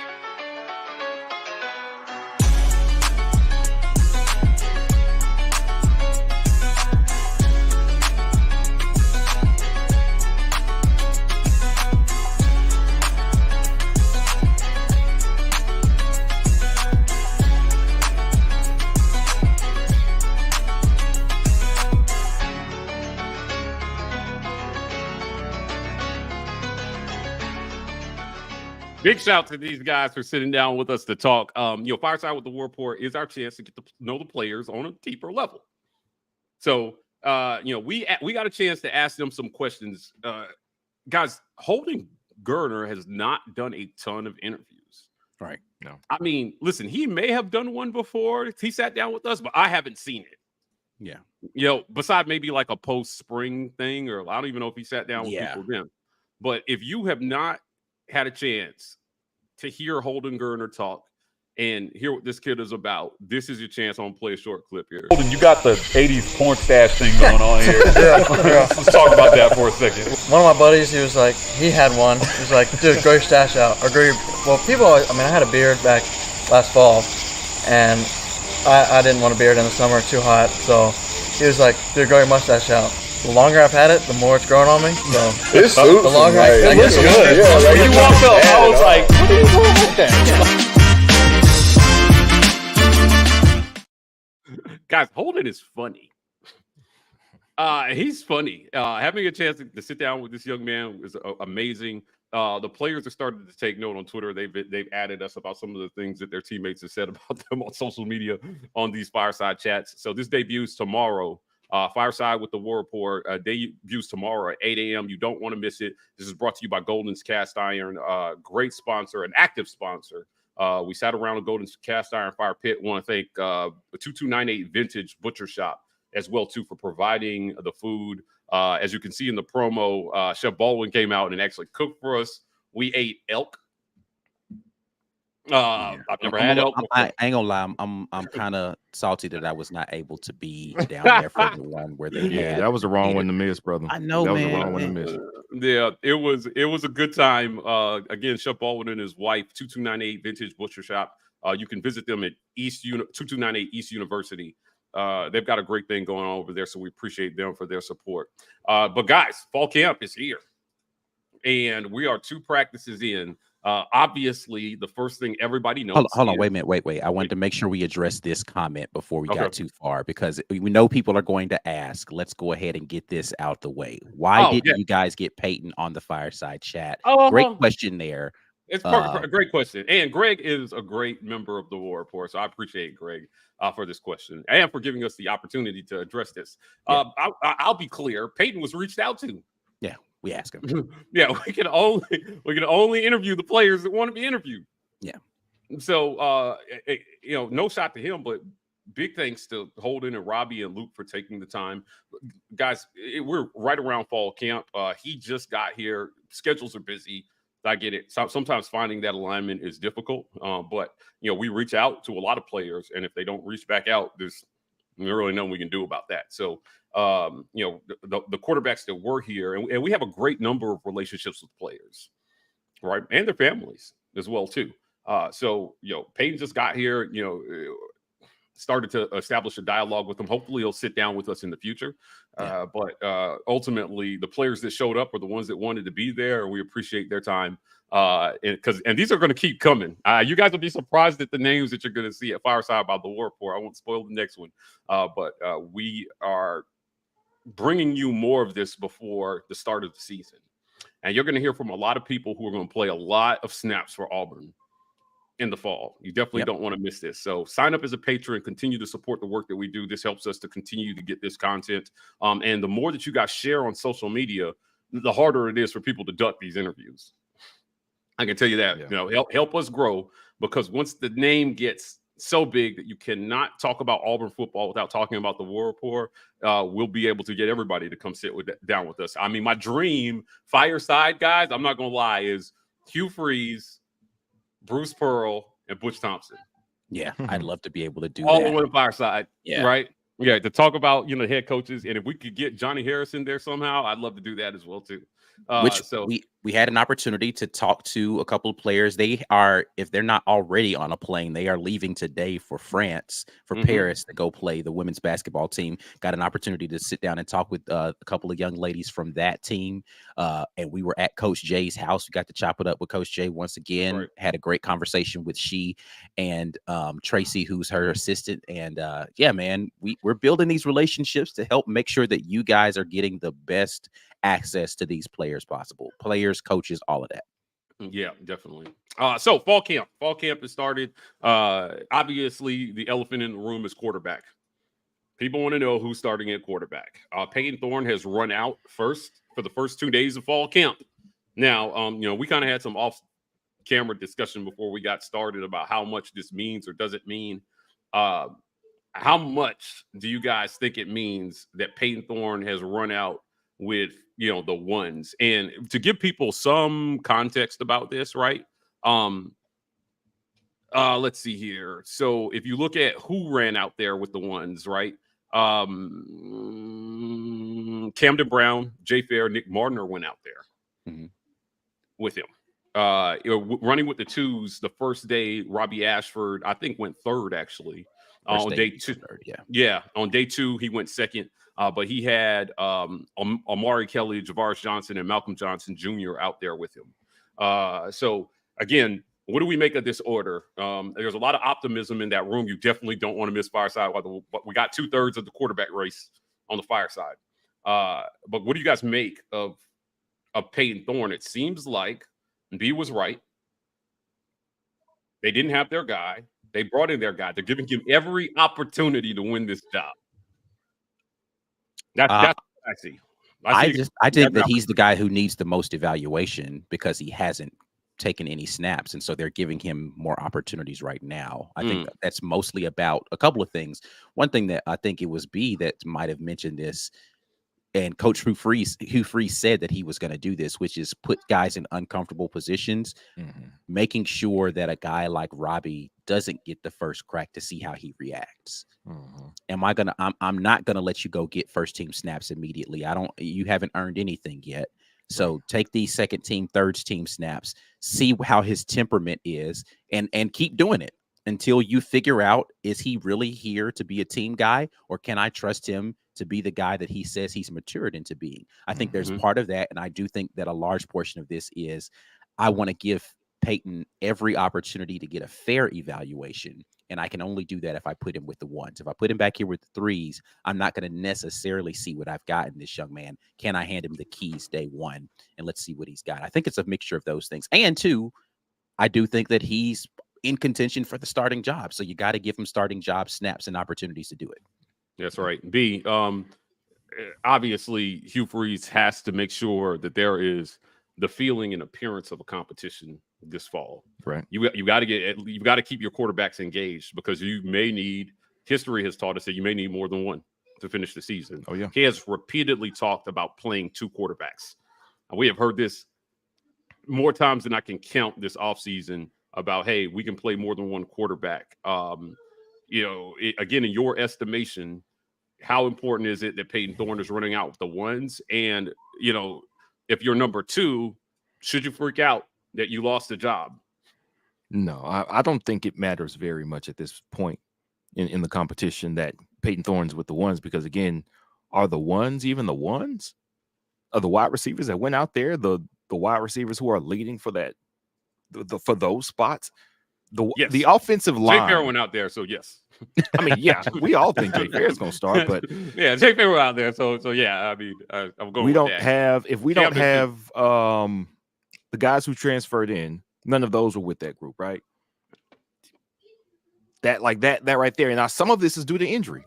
Big shout to these guys for sitting down with us to talk. Fireside with the War Report is our chance to get to know the players on a deeper level. So, we got a chance to ask them some questions. Guys, Holden Geriner has not done a ton of interviews. Right. No. I mean, listen, he may have done one before. He sat down with us, but I haven't seen it. Yeah. Besides maybe like a post-spring thing, or I don't even know if he sat down with people then. But if you have not had a chance to hear Holden Geriner talk and hear what this kid is about, this is your chance. on play a short clip here. Holden, you got the 80s porn stash thing going on here. Let's talk about that for a second. One of my buddies, he was like, he had one. He was like, dude, grow your stash out. Or grow your, I had a beard back last fall, and I didn't want a beard in the summer, too hot. So he was like, dude, grow your mustache out. The longer I've had it, the more it's growing on me. So this the longer it looks good. Yeah, when you walked up, I was like, what are you doing with that? guys, Holden is funny. He's funny. Having a chance to sit down with this young man is amazing. The players are starting to take note on Twitter. They've added us about some of the things that their teammates have said about them on social media on these Fireside chats. So this debuts tomorrow. Fireside with the War Report debuts tomorrow at 8 a.m. You don't want to miss it. This is brought to you by Golden's Cast Iron, great sponsor, an active sponsor. We sat around a Golden's Cast Iron Fire Pit. Want to thank 2298 Vintage Butcher Shop as well too for providing the food. As you can see in the promo, Chef Baldwin came out and actually cooked for us. We ate elk. I've never had elk. I ain't gonna lie, I'm kind of salty that I was not able to be down there for the one where they had. That was the wrong one to miss, brother. I know, that man. was the wrong one to miss. Yeah, it was a good time. Again, Chef Baldwin and his wife, 2298 Vintage Butcher Shop. You can visit them at 2298 East University. They've got a great thing going on over there, so we appreciate them for their support. But guys, fall camp is here, and we are 2 practices in. Obviously, the first thing everybody knows. Hold on, wait a minute, wait. I wanted to make sure we address this comment before we got too far, because we know people are going to ask. Let's go ahead and get this out the way. Why didn't you guys get Peyton on the Fireside chat? Great question there. It's a great question. And Greg is a great member of the War Report, so I appreciate Greg for this question and for giving us the opportunity to address this. I'll be clear. Peyton was reached out to. Yeah, we asked him. Yeah, we can only interview the players that want to be interviewed. Yeah. So, no shot to him, but big thanks to Holden and Robbie and Luke for taking the time. Guys, we're right around fall camp. He just got here. Schedules are busy. I get it. Sometimes finding that alignment is difficult, but we reach out to a lot of players, and if they don't reach back out, there's really nothing we can do about that. So, the quarterbacks that were here, and we have a great number of relationships with players, right, and their families as well too. So Peyton just got here. Started to establish a dialogue with them. Hopefully he'll sit down with us in the future. But ultimately the players that showed up are the ones that wanted to be there. And we appreciate their time. And these are going to keep coming. You guys will be surprised at the names that you're going to see at Fireside by the War Report. I won't spoil the next one. But we are bringing you more of this before the start of the season. And you're going to hear from a lot of people who are going to play a lot of snaps for Auburn in the fall. You definitely don't want to miss this. So sign up as a patron, continue to support the work that we do. This helps us to continue to get this content. And the more that you guys share on social media, the harder it is for people to duck these interviews. I can tell you that. Help us grow, because once the name gets so big that you cannot talk about Auburn football without talking about the War Report, we'll be able to get everybody to come sit down with us. I mean, my dream Fireside, guys, I'm not going to lie, is Hugh Freeze, Bruce Pearl, and Butch Thompson. Yeah, I'd love to be able to do all that. the way to Fireside. Yeah, right. Yeah, to talk about head coaches, and if we could get Johnny Harrison there somehow, I'd love to do that as well too. We had an opportunity to talk to a couple of players. They are, if they're not already on a plane, they are leaving today for France, for Paris, to go play the women's basketball team. Got an opportunity to sit down and talk with a couple of young ladies from that team. And we were at Coach Jay's house. We got to chop it up with Coach Jay once again. Right. Had a great conversation with she and Tracy, who's her assistant. And yeah, man, we're building these relationships to help make sure that you guys are getting the best access to these players possible. Players, coaches, all of that. Yeah, definitely. So fall camp has started. Obviously, the elephant in the room is quarterback. People want to know who's starting at quarterback. Peyton Thorne has run out first for the first 2 days of fall camp. Now, we kind of had some off-camera discussion before we got started about how much this means or doesn't mean. How much do you guys think it means that Peyton Thorne has run out with the ones? And to give people some context about this, right? Let's see here. So if you look at who ran out there with the ones, right? Camden Brown, Jay Fair, Nick Martiner went out there with him. Running with the twos the first day, Robbie Ashford, I think, went third actually. On day two. Yeah. On day two, he went second. But he had Amari Kelly, Javaris Johnson, and Malcolm Johnson Jr. out there with him. So again, What do we make of this order? There's a lot of optimism in that room. You definitely don't want to miss Fireside. But we got 2/3 of the quarterback race on the Fireside. But what do you guys make of Peyton Thorne? It seems like B was right. They didn't have their guy. They brought in their guy. They're giving him every opportunity to win this job. That's what I see. I think that he's the guy who needs the most evaluation because he hasn't taken any snaps, and so they're giving him more opportunities right now. I think that's mostly about a couple of things. One thing that I think it was B that might have mentioned this, and Coach Hugh Freeze said that he was going to do this, which is put guys in uncomfortable positions, making sure that a guy like Robbie doesn't get the first crack to see how he reacts. I'm not gonna let you go get first team snaps immediately. You haven't earned anything yet. So take these second team, third team snaps, see how his temperament is, and keep doing it until you figure out, is he really here to be a team guy, or can I trust him to be the guy that he says he's matured into being? I think there's part of that, and I do think that a large portion of this is I want to give Peyton every opportunity to get a fair evaluation, and I can only do that if I put him with the ones. If I put him back here with the threes, I'm not going to necessarily see what I've got in this young man. Can I hand him the keys day one, and let's see what he's got? I think it's a mixture of those things. And two, I do think that he's in contention for the starting job. So you got to give him starting job snaps and opportunities to do it. That's right. B, obviously, Hugh Freeze has to make sure that there is the feeling and appearance of a competition this fall. Right. You got to keep your quarterbacks engaged, because you may need, history has taught us that you may need more than one to finish the season. Oh, yeah. He has repeatedly talked about playing two quarterbacks. We have heard this more times than I can count this offseason about, hey, we can play more than one quarterback. Again, in your estimation, how important is it that Peyton Thorne is running out with the ones? And, if you're number two, should you freak out that you lost the job? No, I don't think it matters very much at this point in the competition that Peyton Thorne's with the ones, because, again, are the ones even the ones? Are the wide receivers that went out there the wide receivers who are leading for that for those spots? The offensive line. Jay Fair went out there, so yes. I mean, yeah, we all think Jay Fair is going to start, but yeah, Jay Fair went out there, so yeah. I mean, I'm going. We don't that. have if we don't have the guys who transferred in. None of those were with that group, right? That right there. And now some of this is due to injury.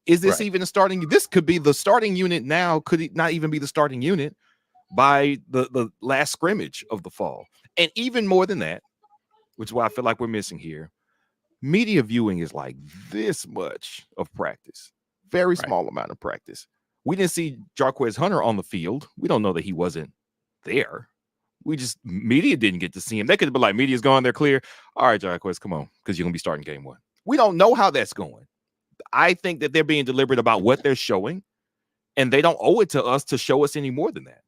Is this even a starting? This could be the starting unit now. Could it not even be the starting unit by the last scrimmage of the fall? And even more than that, which is what I feel like we're missing here, media viewing is like this much of practice. Very small amount of practice. We didn't see Jarquez Hunter on the field. We don't know that he wasn't there. Media didn't get to see him. They could have been like, media's gone, they're clear. All right, Jarquez, come on, because you're going to be starting game one. We don't know how that's going. I think that they're being deliberate about what they're showing, and they don't owe it to us to show us any more than that.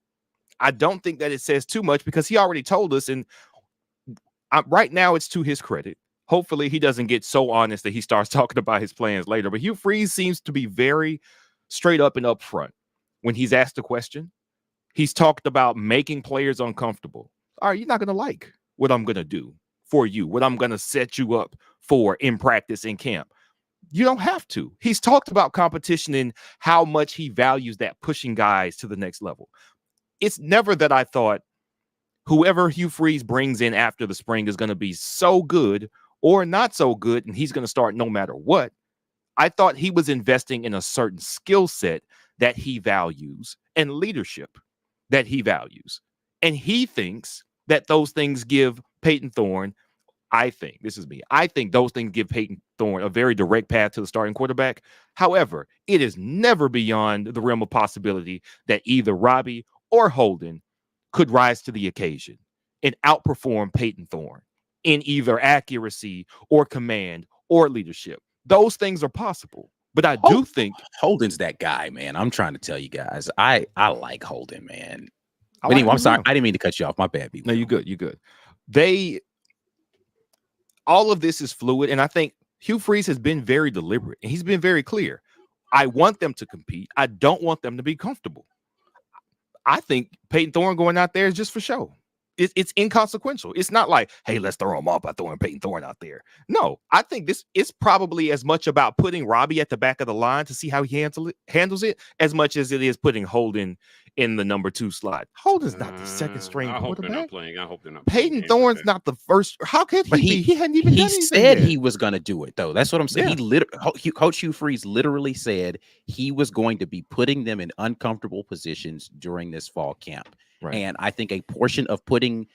I don't think that it says too much, because he already told us, and right now it's to his credit. Hopefully he doesn't get so honest that he starts talking about his plans later. But Hugh Freeze seems to be very straight up and upfront when he's asked a question. He's talked about making players uncomfortable. All right, you're not going to like what I'm going to do for you, what I'm going to set you up for in practice, in camp. You don't have to. He's talked about competition and how much he values that, pushing guys to the next level. It's never that I thought whoever Hugh Freeze brings in after the spring is going to be so good or not so good, and he's going to start no matter what. I thought he was investing in a certain skill set that he values and leadership that he values. And he thinks that those things give Peyton Thorne, I think those things give Peyton Thorne a very direct path to the starting quarterback. However, it is never beyond the realm of possibility that either Robbie or Holden could rise to the occasion and outperform Peyton Thorne in either accuracy or command or leadership. Those things are possible. But I do think Holden's that guy, man. I'm trying to tell you guys. I like Holden, man. But anyway, I'm sorry. I didn't mean to cut you off. My bad. No, you're good. You're good. All of this is fluid. And I think Hugh Freeze has been very deliberate. And he's been very clear. I want them to compete. I don't want them to be comfortable. I think Peyton Thorne going out there is just for show. it's inconsequential. It's not like, hey, let's throw him off by throwing Peyton Thorne out there. No, I think this is probably as much about putting Robbie at the back of the line to see how he handles it as much as it is putting Holden in the number 2 slot. Holden's not the second string I hope they're not quarterback. playing. I hope they're not Peyton Thorne's not the first. How could he be? He hadn't even done anything said yet. he was going to do it, though. That's what I'm saying. Coach Hugh Freeze literally said he was going to be putting them in uncomfortable positions during this fall camp. Right. And I think a portion of putting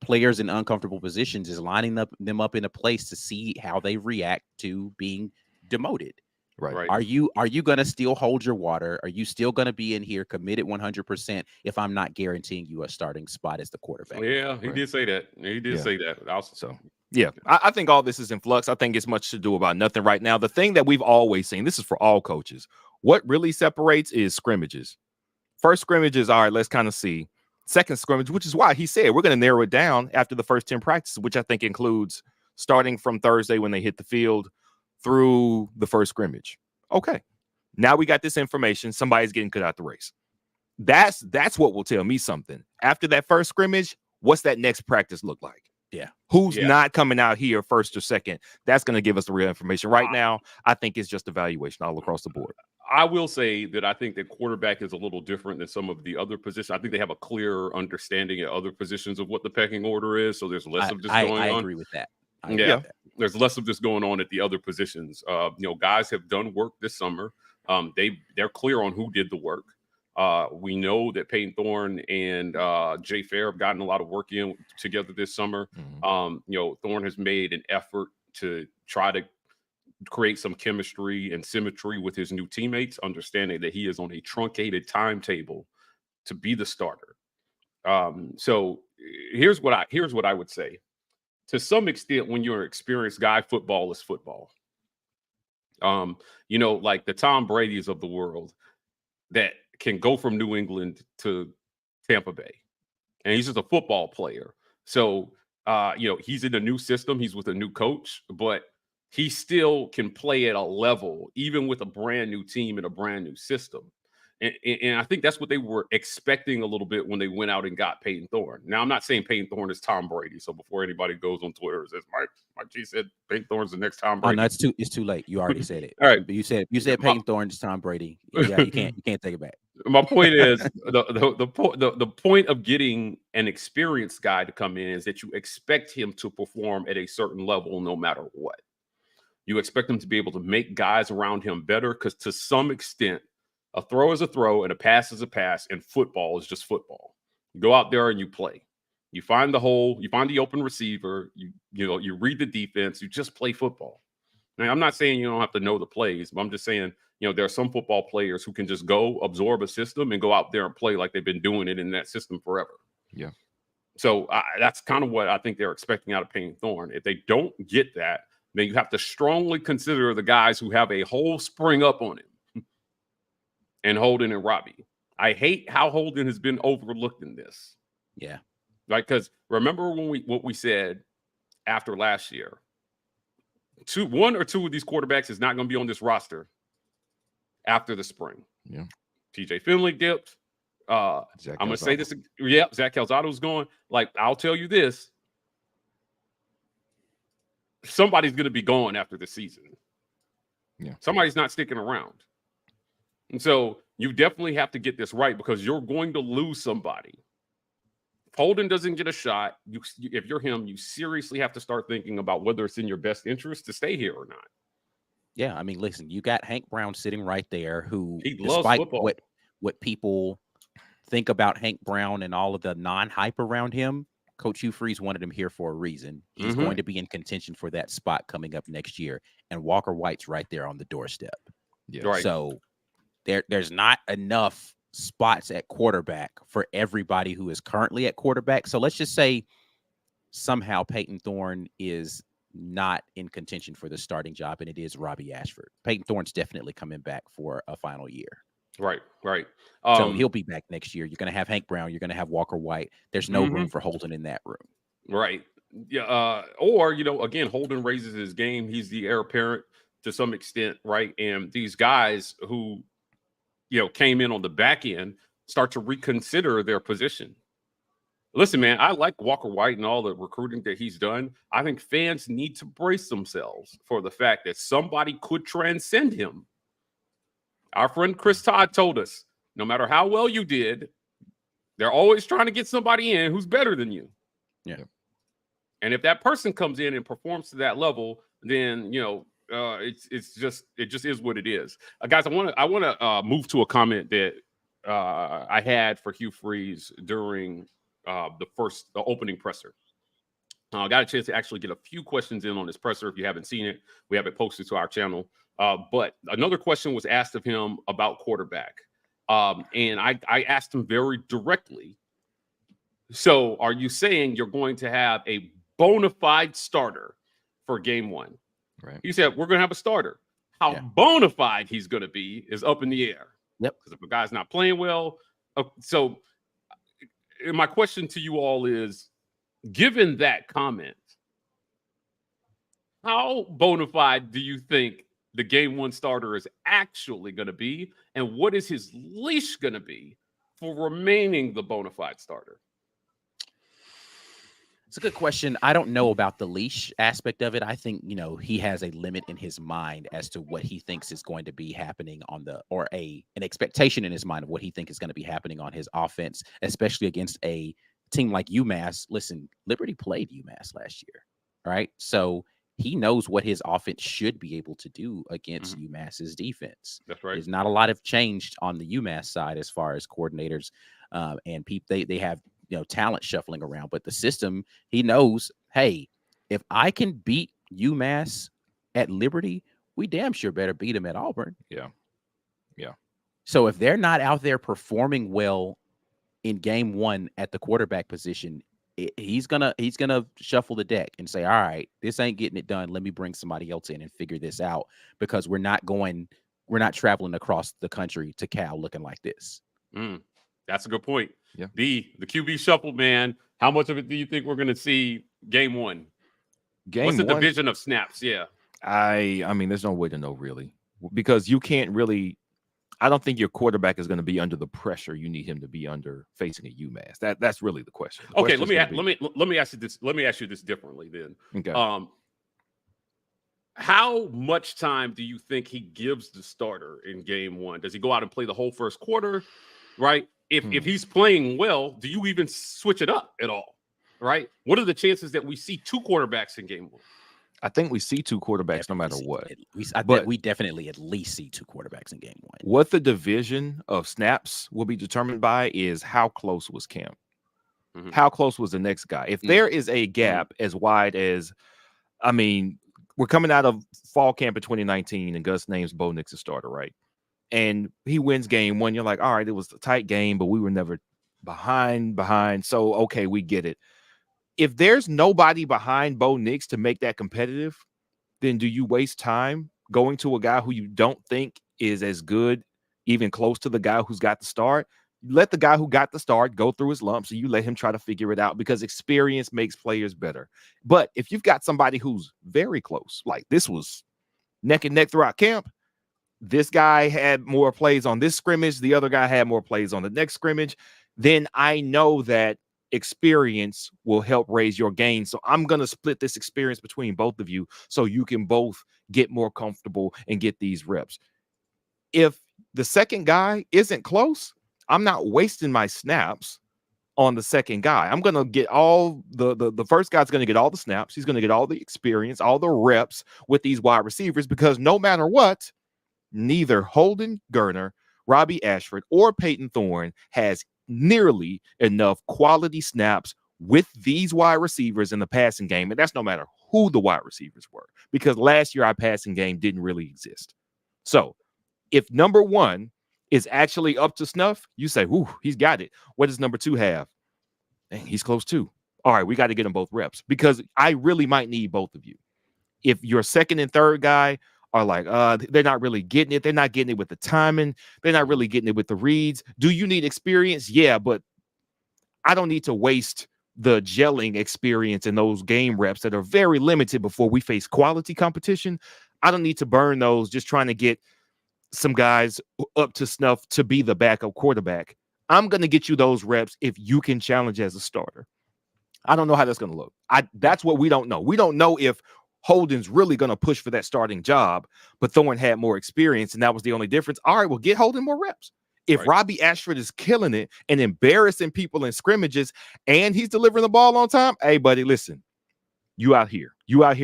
players in uncomfortable positions is lining them up in a place to see how they react to being demoted. Right. Are you going to still hold your water? Are you still going to be in here committed 100% if I'm not guaranteeing you a starting spot as the quarterback? Yeah, he did say that. He did say that. Also, so yeah, I think all this is in flux. I think it's much to do about nothing right now. The thing that we've always seen, this is for all coaches, what really separates is scrimmages. First scrimmage is, all right, let's kind of see. Second scrimmage, which is why he said we're going to narrow it down after the first 10 practices, which I think includes starting from Thursday when they hit the field through the first scrimmage. Okay, now we got this information. Somebody's getting cut out the race. That's what will tell me something. After that first scrimmage, what's that next practice look like? Yeah. Who's not coming out here first or second? That's going to give us the real information. Right now, I think it's just evaluation all across the board. I will say that I think that quarterback is a little different than some of the other positions. I think they have a clearer understanding at other positions of what the pecking order is. So there's less of this going on. I agree with that. There's less of this going on at the other positions. Guys have done work this summer. They're clear on who did the work. We know that Peyton Thorne and Jay Fair have gotten a lot of work in together this summer. Thorne has made an effort to try to create some chemistry and symmetry with his new teammates, understanding that he is on a truncated timetable to be the starter. So here's what I would say. To some extent, when you're an experienced guy, football is football. Like the Tom Brady's of the world that can go from New England to Tampa Bay, and he's just a football player. So, he's in a new system. He's with a new coach, but he still can play at a level, even with a brand new team and a brand new system. And I think that's what they were expecting a little bit when they went out and got Peyton Thorne. Now, I'm not saying Peyton Thorne is Tom Brady. So before anybody goes on Twitter and says, Mike G said Peyton Thorne's the next Tom Brady. Oh, no, it's too late. You already said it. All right. You said Peyton Thorne is Tom Brady. Yeah, you can't take it back. My point is the point of getting an experienced guy to come in is that you expect him to perform at a certain level no matter what. You expect him to be able to make guys around him better because to some extent, a throw is a throw and a pass is a pass, and football is just football. You go out there and you play. You find the hole, you find the open receiver, you read the defense, you just play football. Now, I'm not saying you don't have to know the plays, but I'm just saying, there are some football players who can just go absorb a system and go out there and play like they've been doing it in that system forever. Yeah. So that's kind of what I think they're expecting out of Peyton Thorne. If they don't get that, then you have to strongly consider the guys who have a whole spring up on him. And Holden and Robbie. I hate how Holden has been overlooked in this. Yeah. Because remember what we said after last year? One or two of these quarterbacks is not going to be on this roster after the spring. Yeah. TJ Finley dipped. I'm going to say this. Yeah, Zach Calzado's going. I'll tell you this. Somebody's going to be gone after the season. Yeah. Somebody's not sticking around. And so you definitely have to get this right because you're going to lose somebody. If Holden doesn't get a shot, if you're him, you seriously have to start thinking about whether it's in your best interest to stay here or not. Yeah, I mean, listen, you got Hank Brown sitting right there who, he loves despite football. what people think about Hank Brown and all of the non-hype around him, Coach Hugh Freeze wanted him here for a reason. He's going to be in contention for that spot coming up next year. And Walker White's right there on the doorstep. Yeah. Right. So there's not enough spots at quarterback for everybody who is currently at quarterback. So let's just say somehow Peyton Thorne is not in contention for the starting job, and it is Robbie Ashford. Peyton Thorne's definitely coming back for a final year. Right. So he'll be back next year. You're going to have Hank Brown. You're going to have Walker White. There's no room for Holden in that room. Right. Yeah. Or, again, Holden raises his game. He's the heir apparent to some extent, right? And these guys who came in on the back end start to reconsider their position. Listen, man, I like Walker White and all the recruiting that he's done. I think fans need to brace themselves for the fact that somebody could transcend him. Our friend Chris Todd told us, no matter how well you did, they're always trying to get somebody in who's better than you. Yeah. And if that person comes in and performs to that level, then it just is what it is. Guys, I want to move to a comment that I had for Hugh Freeze during the opening presser. I got a chance to actually get a few questions in on this presser. If you haven't seen it, we have it posted to our channel. But another question was asked of him about quarterback. And I asked him very directly, so are you saying you're going to have a bona fide starter for game one? Right. He said, we're going to have a starter. How bona fide he's going to be is up in the air. Yep. Because if a guy's not playing well. So my question to you all is, given that comment, how bona fide do you think the game one starter is actually going to be? And what is his leash going to be for remaining the bona fide starter? It's a good question. I don't know about the leash aspect of it. I think, he has a limit in his mind as to what he thinks is going to be happening an expectation in his mind of what he thinks is going to be happening on his offense, especially against a team like UMass. Listen, Liberty played UMass last year, right? So he knows what his offense should be able to do against UMass's defense. That's right. There's not a lot of changed on the UMass side as far as coordinators and people. They have talent shuffling around, but the system, he knows, hey, if I can beat UMass at Liberty, we damn sure better beat them at Auburn. Yeah. So if they're not out there performing well in game one at the quarterback position, he's gonna shuffle the deck and say, all right, this ain't getting it done. Let me bring somebody else in and figure this out, because we're not traveling across the country to Cal looking like this. That's a good point. Yeah. The QB shuffle, man. How much of it do you think we're going to see game one? What's the division of snaps? Yeah. I mean, there's no way to know really, because you can't really. I don't think your quarterback is going to be under the pressure you need him to be under facing a UMass. That's really the question. Okay, let me ask you this. Let me ask you this differently then. Okay. How much time do you think he gives the starter in game one? Does he go out and play the whole first quarter? Right. If he's playing well, do you even switch it up at all? Right. What are the chances that we see two quarterbacks in game one? I think we see two quarterbacks no matter what. We definitely at least see two quarterbacks in game one. What the division of snaps will be determined by is how close was Camp. How close was the next guy? If there is a gap as wide as, I mean, we're coming out of fall camp in 2019 and Gus names Bo Nix a starter, right? And he wins game one. You're like, all right, it was a tight game, but we were never behind. So, okay, we get it. If there's nobody behind Bo Nix to make that competitive, then do you waste time going to a guy who you don't think is as good, even close to the guy who's got the start? Let the guy who got the start go through his lumps, and you let him try to figure it out, because experience makes players better. But if you've got somebody who's very close, like this was neck and neck throughout camp, this guy had more plays on this scrimmage, the other guy had more plays on the next scrimmage, then I know that experience will help raise your gain. So I'm going to split this experience between both of you so you can both get more comfortable and get these reps. If the second guy isn't close, I'm not wasting my snaps on the second guy. I'm going to get all the first guy's going to get all the snaps. He's going to get all the experience, all the reps with these wide receivers, because no matter what, neither Holden Geriner, Robbie Ashford, or Peyton Thorne has nearly enough quality snaps with these wide receivers in the passing game. And that's no matter who the wide receivers were, because last year our passing game didn't really exist. So if number one is actually up to snuff, you say, ooh, he's got it. What does number two have? Dang, he's close too. All right, we got to get them both reps, because I really might need both of you. If your second and third guy are like, they're not really getting it. They're not getting it with the timing. They're not really getting it with the reads. Do you need experience? Yeah, but I don't need to waste the gelling experience in those game reps that are very limited before we face quality competition. I don't need to burn those just trying to get some guys up to snuff to be the backup quarterback. I'm going to get you those reps if you can challenge as a starter. I don't know how that's going to look. That's what we don't know. We don't know if Holden's really going to push for that starting job, but Thorne had more experience, and that was the only difference. All right, well, get Holden more reps. If Robbie Ashford is killing it and embarrassing people in scrimmages and he's delivering the ball on time, hey, buddy, listen, you out here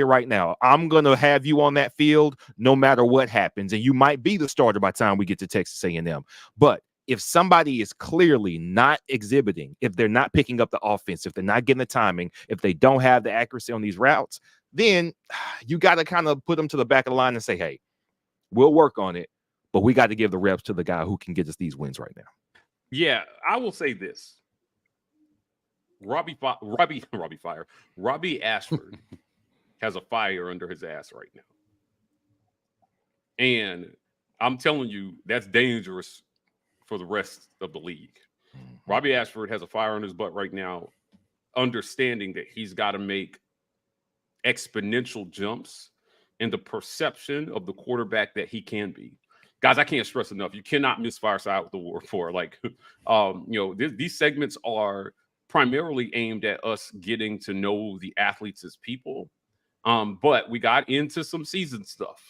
right now. I'm going to have you on that field no matter what happens, and you might be the starter by the time we get to Texas A&M. But if somebody is clearly not exhibiting, if they're not picking up the offense, if they're not getting the timing, if they don't have the accuracy on these routes, then you got to kind of put them to the back of the line and say, hey, we'll work on it, but we got to give the reps to the guy who can get us these wins right now. Yeah, I will say this. Robbie Ashford has a fire under his ass right now. And I'm telling you, that's dangerous for the rest of the league. Robbie Ashford has a fire on his butt right now, understanding that he's got to make exponential jumps in the perception of the quarterback that he can be. Guys, I can't stress enough. You cannot miss Fireside with the War for. Like, these segments are primarily aimed at us getting to know the athletes as people. But we got into some season stuff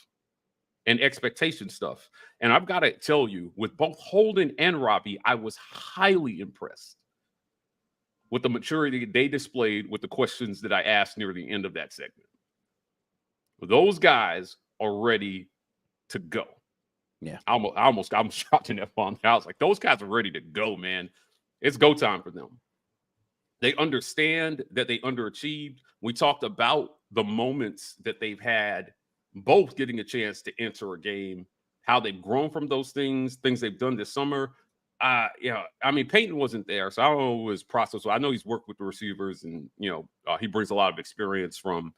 and expectation stuff. And I've got to tell you, with both Holden and Robbie, I was highly impressed with the maturity they displayed with the questions that I asked near the end of that segment. Those guys are ready to go. Yeah. I'm shocked in that phone. I was like, those guys are ready to go, man. It's go time for them. They understand that they underachieved. We talked about the moments that they've had, both getting a chance to enter a game, how they've grown from those things they've done this summer. Peyton wasn't there, so I don't know his process. So I know he's worked with the receivers, and he brings a lot of experience from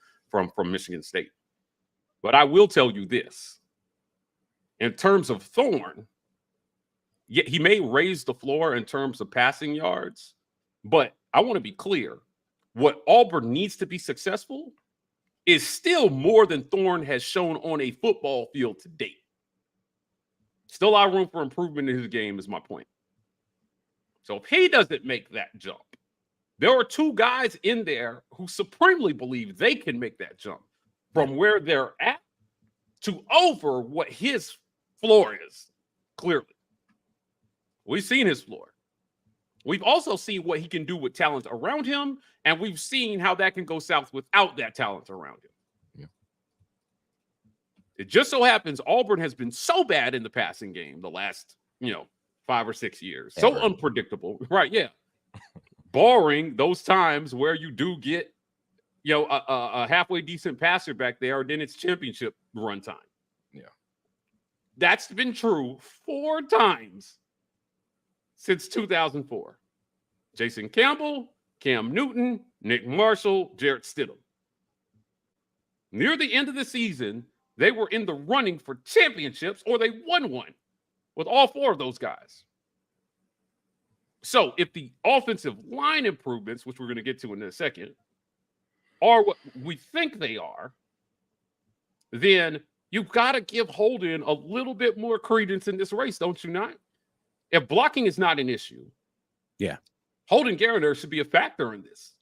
Michigan State. But I will tell you this: in terms of Thorne, he may raise the floor in terms of passing yards, but I want to be clear: what Auburn needs to be successful is still more than Thorne has shown on a football field to date. Still a lot of room for improvement in his game is my point. So if he doesn't make that jump, there are two guys in there who supremely believe they can make that jump from where they're at to over what his floor is, clearly. We've seen his floor. We've also seen what he can do with talent around him, and we've seen how that can go south without that talent around him. Yeah. It just so happens Auburn has been so bad in the passing game the last, 5 or 6 years. So unpredictable. Right, yeah. Barring those times where you do get, a halfway decent passer back there, then it's championship run time. Yeah. That's been true 4 times since 2004. Jason Campbell, Cam Newton, Nick Marshall, Jarrett Stidham. Near the end of the season, they were in the running for championships, or they won one with all 4 of those guys. So if the offensive line improvements, which we're going to get to in a second, are what we think they are, then you've got to give Holden a little bit more credence in this race, don't you not? If blocking is not an issue, yeah, Holden Geriner should be a factor in this.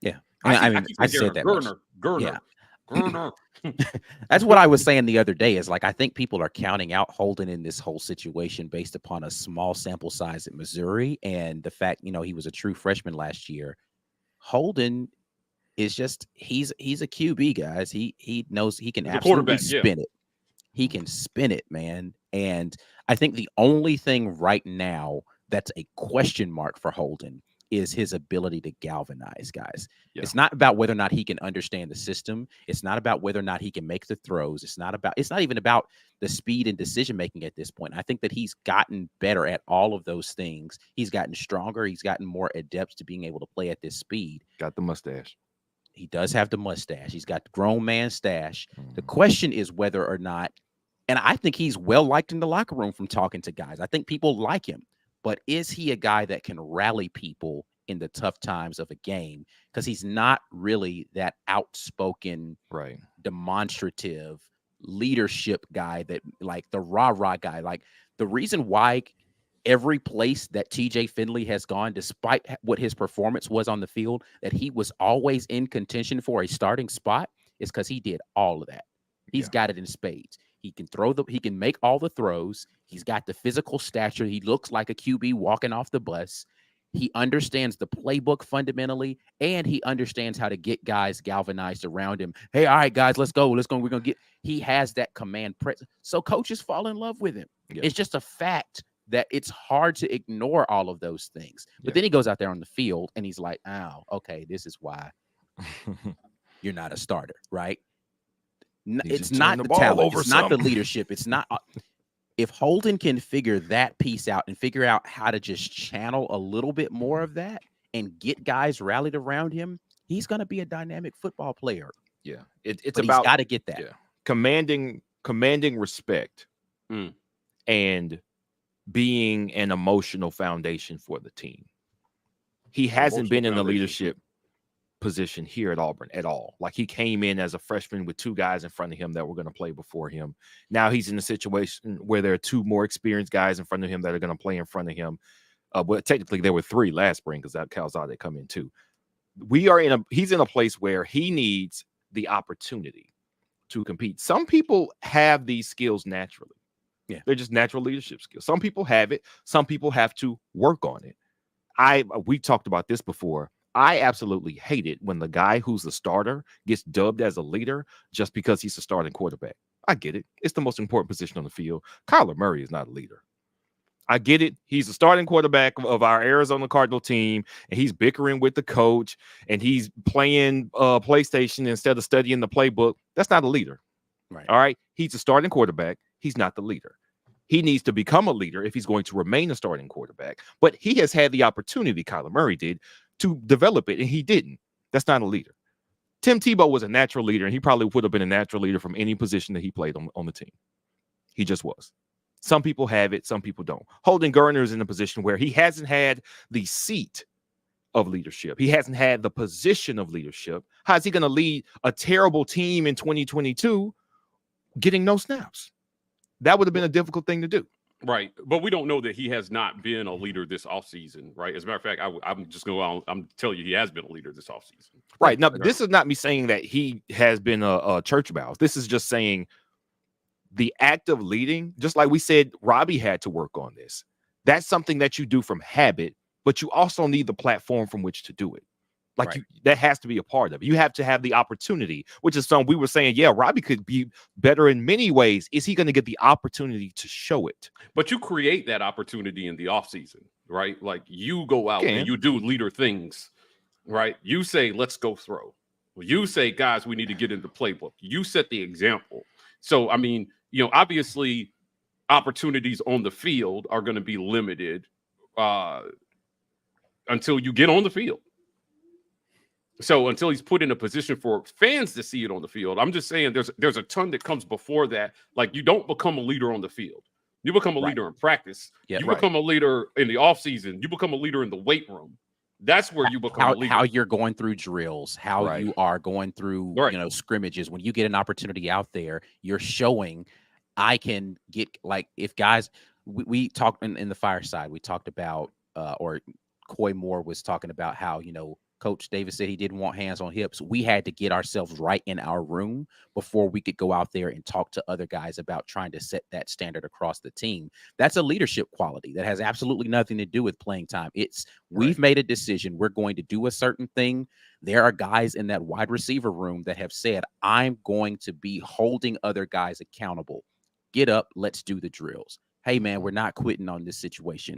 Yeah, I said that. Geriner. Yeah. Geriner. That's what I was saying the other day. Is like I think people are counting out Holden in this whole situation based upon a small sample size at Missouri and the fact he was a true freshman last year. Holden is just he's a QB, guys. He knows he can absolutely spin it. He can spin it, man. And I think the only thing right now that's a question mark for Holden is his ability to galvanize guys. Yeah. It's not about whether or not he can understand the system. It's not about whether or not he can make the throws. It's not even about the speed and decision making at this point. I think that he's gotten better at all of those things. He's gotten stronger. He's gotten more adept to being able to play at this speed. Got the mustache. He does have the mustache. He's got the grown man stash. The question is whether or not, and I think he's well liked in the locker room from talking to guys. I think people like him, but is he a guy that can rally people in the tough times of a game? Because he's not really that outspoken, right, demonstrative leadership guy that like the rah-rah guy. Like the reason why every place that TJ Finley has gone, despite what his performance was on the field, that he was always in contention for a starting spot, is because he did all of that. He's got it in spades. He can he can make all the throws. He's got the physical stature. He looks like a QB walking off the bus. He understands the playbook fundamentally, and he understands how to get guys galvanized around him. Hey, all right, guys, let's go. We're going to get. He has that command presence. So coaches fall in love with him. Yeah. It's just a fact that it's hard to ignore all of those things. But then he goes out there on the field and he's like, oh, okay, this is why you're not a starter, right? It's not the talent. It's not the leadership. It's not. If Holden can figure that piece out and figure out how to just channel a little bit more of that and get guys rallied around him, he's going to be a dynamic football player. Yeah. It's but about he's got to get that. Yeah. Commanding respect and being an emotional foundation for the team. He hasn't been in the leadership position here at Auburn at all. Like, he came in as a freshman with 2 guys in front of him that were going to play before him. Now he's in a situation where there are 2 more experienced guys in front of him that are going to play in front of him. Well, technically there were 3 last spring because that Calzade come in too. He's in a place where he needs the opportunity to compete. Some people have these skills naturally. Yeah, they're just natural leadership skills. Some people have it. Some people have to work on it. We talked about this before. I absolutely hate it when the guy who's the starter gets dubbed as a leader just because he's a starting quarterback. I get it. It's the most important position on the field. Kyler Murray is not a leader. I get it. He's the starting quarterback of our Arizona Cardinal team, and he's bickering with the coach, and he's playing PlayStation instead of studying the playbook. That's not a leader. Right. All right. He's a starting quarterback. He's not the leader. He needs to become a leader if he's going to remain a starting quarterback. But he has had the opportunity, Kyler Murray did, to develop it, and he didn't. That's not a leader. Tim Tebow was a natural leader, and he probably would have been a natural leader from any position that he played on the team. He just was. Some people have it, some people don't. Holden Geriner is in a position where he hasn't had the seat of leadership. He hasn't had the position of leadership. How is he going to lead a terrible team in 2022 getting no snaps? That would have been a difficult thing to do. Right. But we don't know that he has not been a leader this offseason, right? As a matter of fact, I'm just going to tell you he has been a leader this offseason. Right. Now, this is not me saying that he has been a church mouse. This is just saying the act of leading, just like we said, Robbie had to work on this. That's something that you do from habit, but you also need the platform from which to do it. Like, right. That has to be a part of it. You have to have the opportunity, which is something we were saying, yeah, Robbie could be better in many ways. Is he going to get the opportunity to show it? But you create that opportunity in the offseason, right? Like, you go out and you do leader things, right? You say, let's go throw. You say, guys, we need to get into playbook. You set the example. So, I mean, obviously opportunities on the field are going to be limited until you get on the field. So until he's put in a position for fans to see it on the field, I'm just saying there's a ton that comes before that. Like, you don't become a leader on the field. You become a leader in practice. You become a leader in the offseason. You become a leader in the weight room. That's where you become a leader. How you're going through drills, how you are going through scrimmages. When you get an opportunity out there, you're showing I can get, like, if guys, we talked in the Fireside, we talked about or Coy Moore was talking about how, Coach Davis said he didn't want hands on hips. We had to get ourselves right in our room before we could go out there and talk to other guys about trying to set that standard across the team. That's a leadership quality that has absolutely nothing to do with playing time. We've made a decision. We're going to do a certain thing. There are guys in that wide receiver room that have said, I'm going to be holding other guys accountable. Get up. Let's do the drills. Hey, man, we're not quitting on this situation.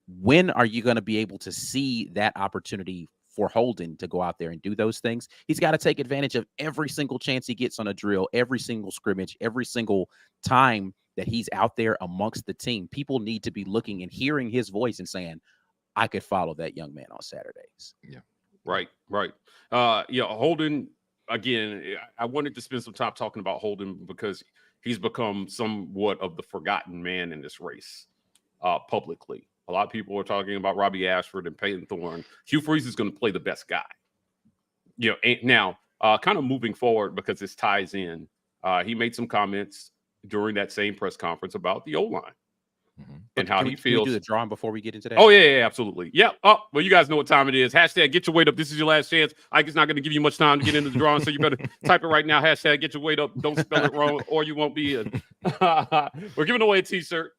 When are you going to be able to see that opportunity for Holden to go out there and do those things? He's got to take advantage of every single chance he gets on a drill, every single scrimmage, every single time that he's out there amongst the team. People need to be looking and hearing his voice and saying, I could follow that young man on Saturdays. Yeah. Right. Holden, again, I wanted to spend some time talking about Holden because he's become somewhat of the forgotten man in this race publicly. A lot of people are talking about Robbie Ashford and Peyton Thorne. Hugh Freeze is going to play the best guy. Now, kind of moving forward, because this ties in, he made some comments during that same press conference about the O-line. and how he Can we do feels. the drawing before we get into that? Oh, yeah, absolutely. Yeah. Oh, well, you guys know what time it is. Hashtag get your weight up. This is your last chance. Ike is not going to give you much time to get into the drawing, so you better type it right now. Hashtag get your weight up. Don't spell it wrong, or you won't be in. We're giving away a T-shirt.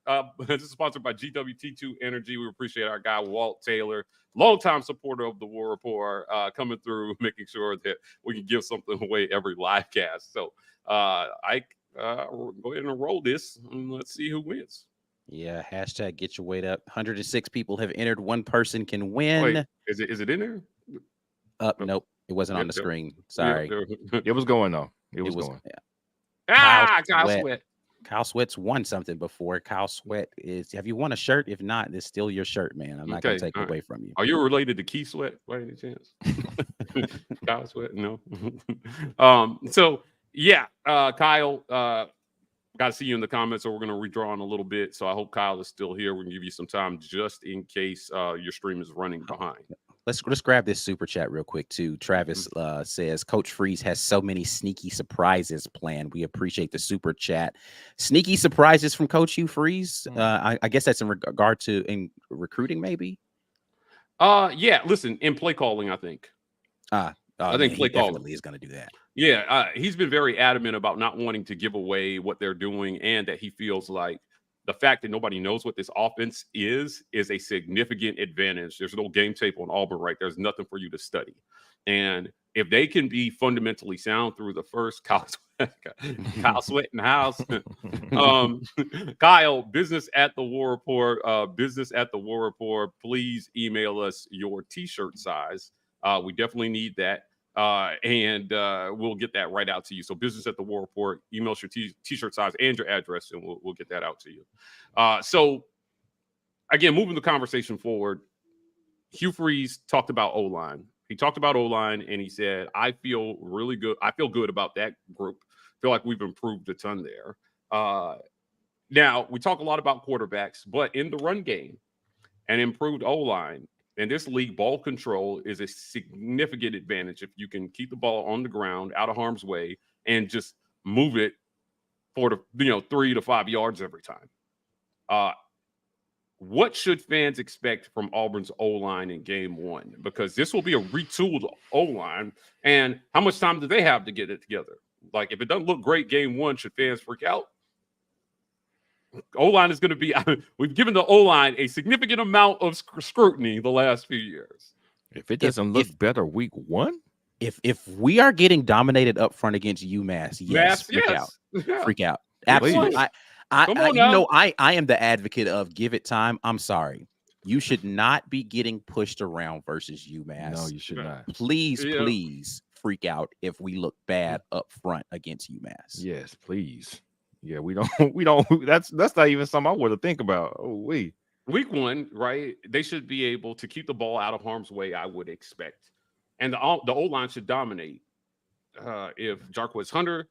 This is sponsored by GWT2 Energy. We appreciate our guy, Walt Taylor, longtime supporter of the War Report, coming through, making sure that we can give something away every live cast. So, Ike, go ahead and roll this, and let's see who wins. Yeah, hashtag get your weight up. 106 people have entered. One person can win. Wait, is it in there? Nope, it wasn't on the screen. Sorry. It was going though. It was going. Yeah. Kyle Sweat. Kyle Sweat's won something before. Kyle Sweat have you won a shirt? If not, it's still your shirt, man. I'm not gonna take it away from you. Are you related to Key Sweat by any chance? Kyle Sweat? No. So yeah, Kyle, got to see you in the comments, so we're going to redraw in a little bit. So I hope Kyle is still here. We can give you some time just in case your stream is running behind. Let's grab this super chat real quick too. Travis says Coach Freeze has so many sneaky surprises planned. We appreciate the super chat. Sneaky surprises from Coach Hugh Freeze. I guess that's in regard to in recruiting, maybe. Yeah. Listen, in play calling, I think. I think play calling definitely is going to do that. Yeah, he's been very adamant about not wanting to give away what they're doing, and that he feels like the fact that nobody knows what this offense is a significant advantage. There's no game tape on Auburn, right? There's nothing for you to study. And if they can be fundamentally sound through the first Kyle Sweat in the house. Kyle, business at the War Report, please email us your t-shirt size. We definitely need that. And we'll get that right out to you. So business at the War Report, email us your t-shirt size and your address, and we'll get that out to you. So again, moving the conversation forward, Hugh Freeze talked about O-line. He talked about O-line, and he said, I feel really good. I feel good about that group. I feel like we've improved a ton there. Now, we talk a lot about quarterbacks, but in the run game, an improved O-line, in this league, ball control is a significant advantage if you can keep the ball on the ground, out of harm's way, and just move it for the 3 to 5 yards every time. What should fans expect from Auburn's O-line in game one? Because this will be a retooled O-line, and how much time do they have to get it together? Like, if it doesn't look great game one, should fans freak out? O-line is going to be – we've given the O-line a significant amount of scrutiny the last few years. If it doesn't look better week one? If we are getting dominated up front against UMass, freak out. Yeah. Freak out. Absolutely. Please. I am the advocate of give it time. I'm sorry. You should not be getting pushed around versus UMass. No, you should not. Please freak out if we look bad up front against UMass. Yes, please. Yeah, we don't. That's not even something I want to think about. Oh, week one, right? They should be able to keep the ball out of harm's way, I would expect. And the O-line should dominate. If Jarquez Hunter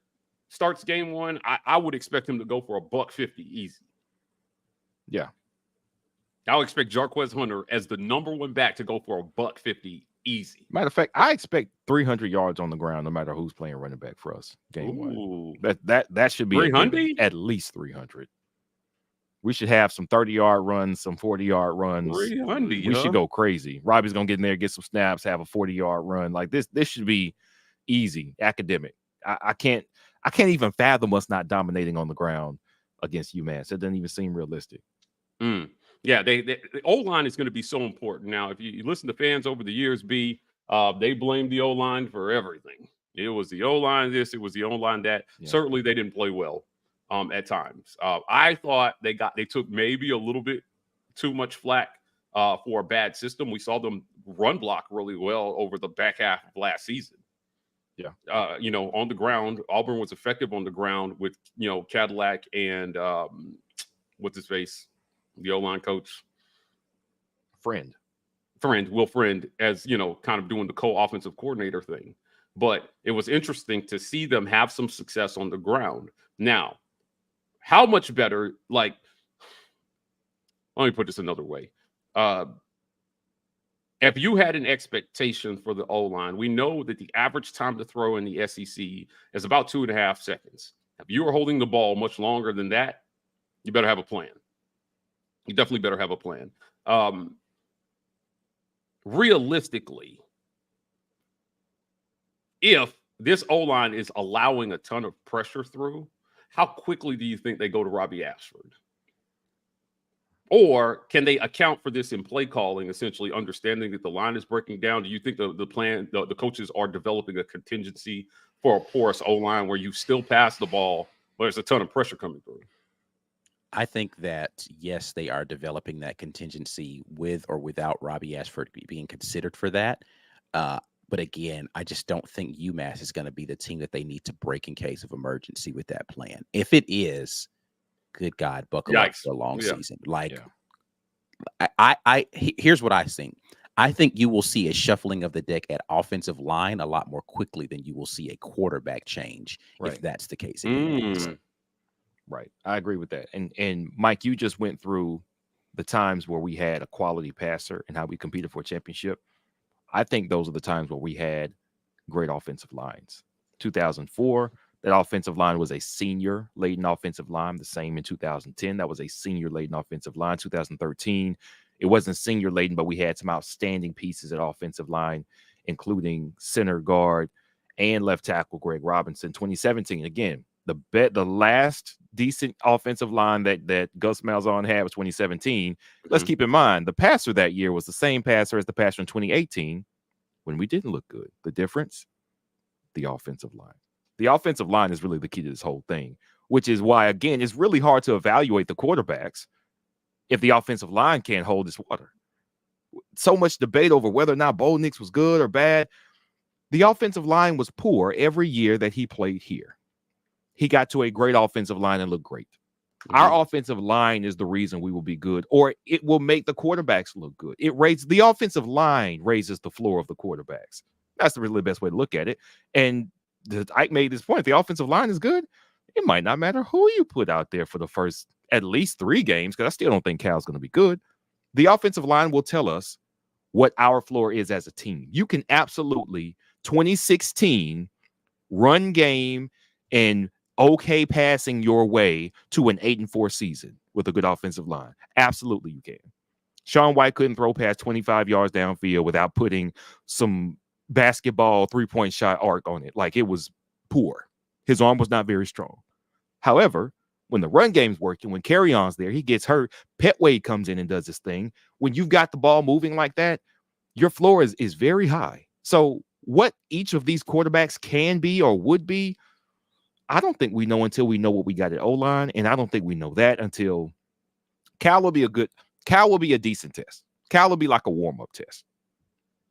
starts game one, I would expect him to go for $150 easy. Yeah. I'll expect Jarquez Hunter as the number one back to go for $150 easy. Matter of fact, I expect 300 yards on the ground no matter who's playing running back for us game one. That should be 300? At least 300. We should have some 30-yard runs, some 40-yard runs. 300, we should go crazy. Robbie's gonna get in there, get some snaps, have a 40-yard run. Like this should be easy, academic. I can't even fathom us not dominating on the ground against UMass. It doesn't even seem realistic. Yeah, the O-line is going to be so important. Now, if you listen to fans over the years, they blamed the O-line for everything. It was the O-line this, it was the O-line that. Yeah. Certainly, they didn't play well at times. I thought they took maybe a little bit too much flack for a bad system. We saw them run block really well over the back half of last season. Yeah. On the ground, Auburn was effective on the ground with, Cadillac and what's his face? The O-line coach. Will Friend, as, kind of doing the co-offensive coordinator thing. But it was interesting to see them have some success on the ground. Now, how much better, let me put this another way. If you had an expectation for the O-line, we know that the average time to throw in the SEC is about 2.5 seconds. If you are holding the ball much longer than that, you better have a plan. You definitely better have a plan. Realistically, if this O-line is allowing a ton of pressure through, how quickly do you think they go to Robbie Ashford? Or can they account for this in play calling, essentially understanding that the line is breaking down? Do you think the coaches are developing a contingency for a porous O-line where you still pass the ball, but there's a ton of pressure coming through? I think that, yes, they are developing that contingency with or without Robbie Ashford being considered for that. But again, I just don't think UMass is going to be the team that they need to break in case of emergency with that plan. If it is, good God, buckle up for a long season. Like, here's what I think. I think you will see a shuffling of the deck at offensive line a lot more quickly than you will see a quarterback change if that's the case. Right. I agree with that. And Mike, you just went through the times where we had a quality passer and how we competed for a championship. I think those are the times where we had great offensive lines. 2004, that offensive line was a senior-laden offensive line. The same in 2010. That was a senior-laden offensive line. 2013, it wasn't senior-laden, but we had some outstanding pieces at offensive line, including center guard and left tackle Greg Robinson. 2017, again, the last decent offensive line that Gus Malzahn had was 2017. Let's keep in mind, the passer that year was the same passer as the passer in 2018 when we didn't look good. The difference, the offensive line. The offensive line is really the key to this whole thing, which is why, again, it's really hard to evaluate the quarterbacks if the offensive line can't hold its water. So much debate over whether or not Bo Nix was good or bad. The offensive line was poor every year that he played here. He got to a great offensive line and looked great. Our offensive line is the reason we will be good, or it will make the quarterbacks look good. The offensive line raises the floor of the quarterbacks. That's really the best way to look at it. And Ike made this point. If the offensive line is good, it might not matter who you put out there for the first at least 3 games, because I still don't think Cal's going to be good. The offensive line will tell us what our floor is as a team. You can absolutely 2016 run game and okay passing your way to an 8-4 season with a good offensive line. Absolutely you can. Sean White couldn't throw past 25 yards downfield without putting some basketball 3-point shot arc on it. Like, it was poor. His arm was not very strong. However, when the run game's working, when Carry-On's there, he gets hurt. Petway comes in and does his thing. When you've got the ball moving like that, your floor is very high. So what each of these quarterbacks can be or would be, I don't think we know until we know what we got at O-line, and I don't think we know that until Cal will be a decent test. Cal will be like a warm-up test.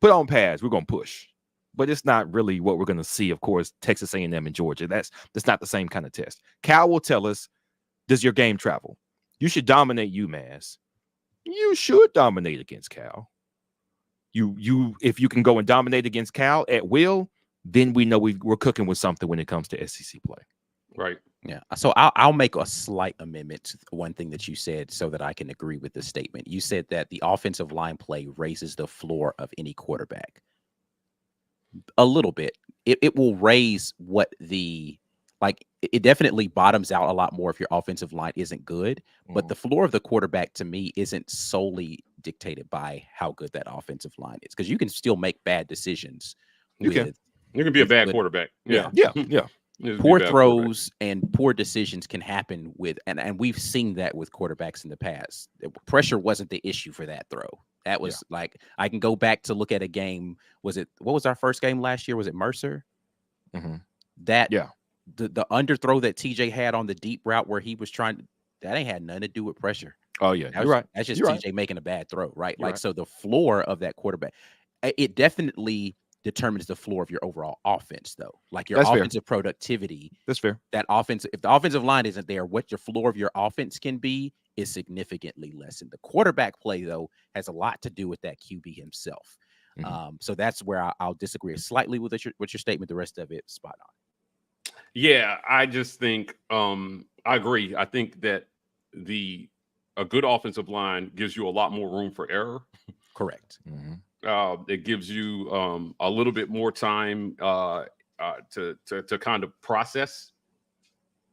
Put on pads, we're going to push. But it's not really what we're going to see, of course, Texas A&M and Georgia. That's not the same kind of test. Cal will tell us, does your game travel? You should dominate UMass. You should dominate against Cal. If you can go and dominate against Cal at will, then we know we're cooking with something when it comes to SEC play. Right. Yeah. So I'll make a slight amendment to one thing that you said so that I can agree with the statement. You said that the offensive line play raises the floor of any quarterback. A little bit. It will raise what it definitely bottoms out a lot more if your offensive line isn't good. But the floor of the quarterback, to me, isn't solely dictated by how good that offensive line is, because you can still make bad decisions. You can be a bad quarterback. Yeah. Poor throws and poor decisions can happen with, and we've seen that with quarterbacks in the past. Pressure wasn't the issue for that throw. That was like, I can go back to look at a game. What was our first game last year? Was it Mercer? The underthrow that TJ had on the deep route where he was that ain't had nothing to do with pressure. Oh yeah, you're right. That's just TJ making a bad throw, right? So the floor of that quarterback, it definitely determines the floor of your overall offense, though. Like your offensive productivity. That's fair. If the offensive line isn't there, what your floor of your offense can be is significantly lessened. The quarterback play, though, has a lot to do with that QB himself. So that's where I'll disagree slightly with your statement. The rest of it, spot on. Yeah, I just think I agree. I think that a good offensive line gives you a lot more room for error. Correct. It gives you a little bit more time to kind of process,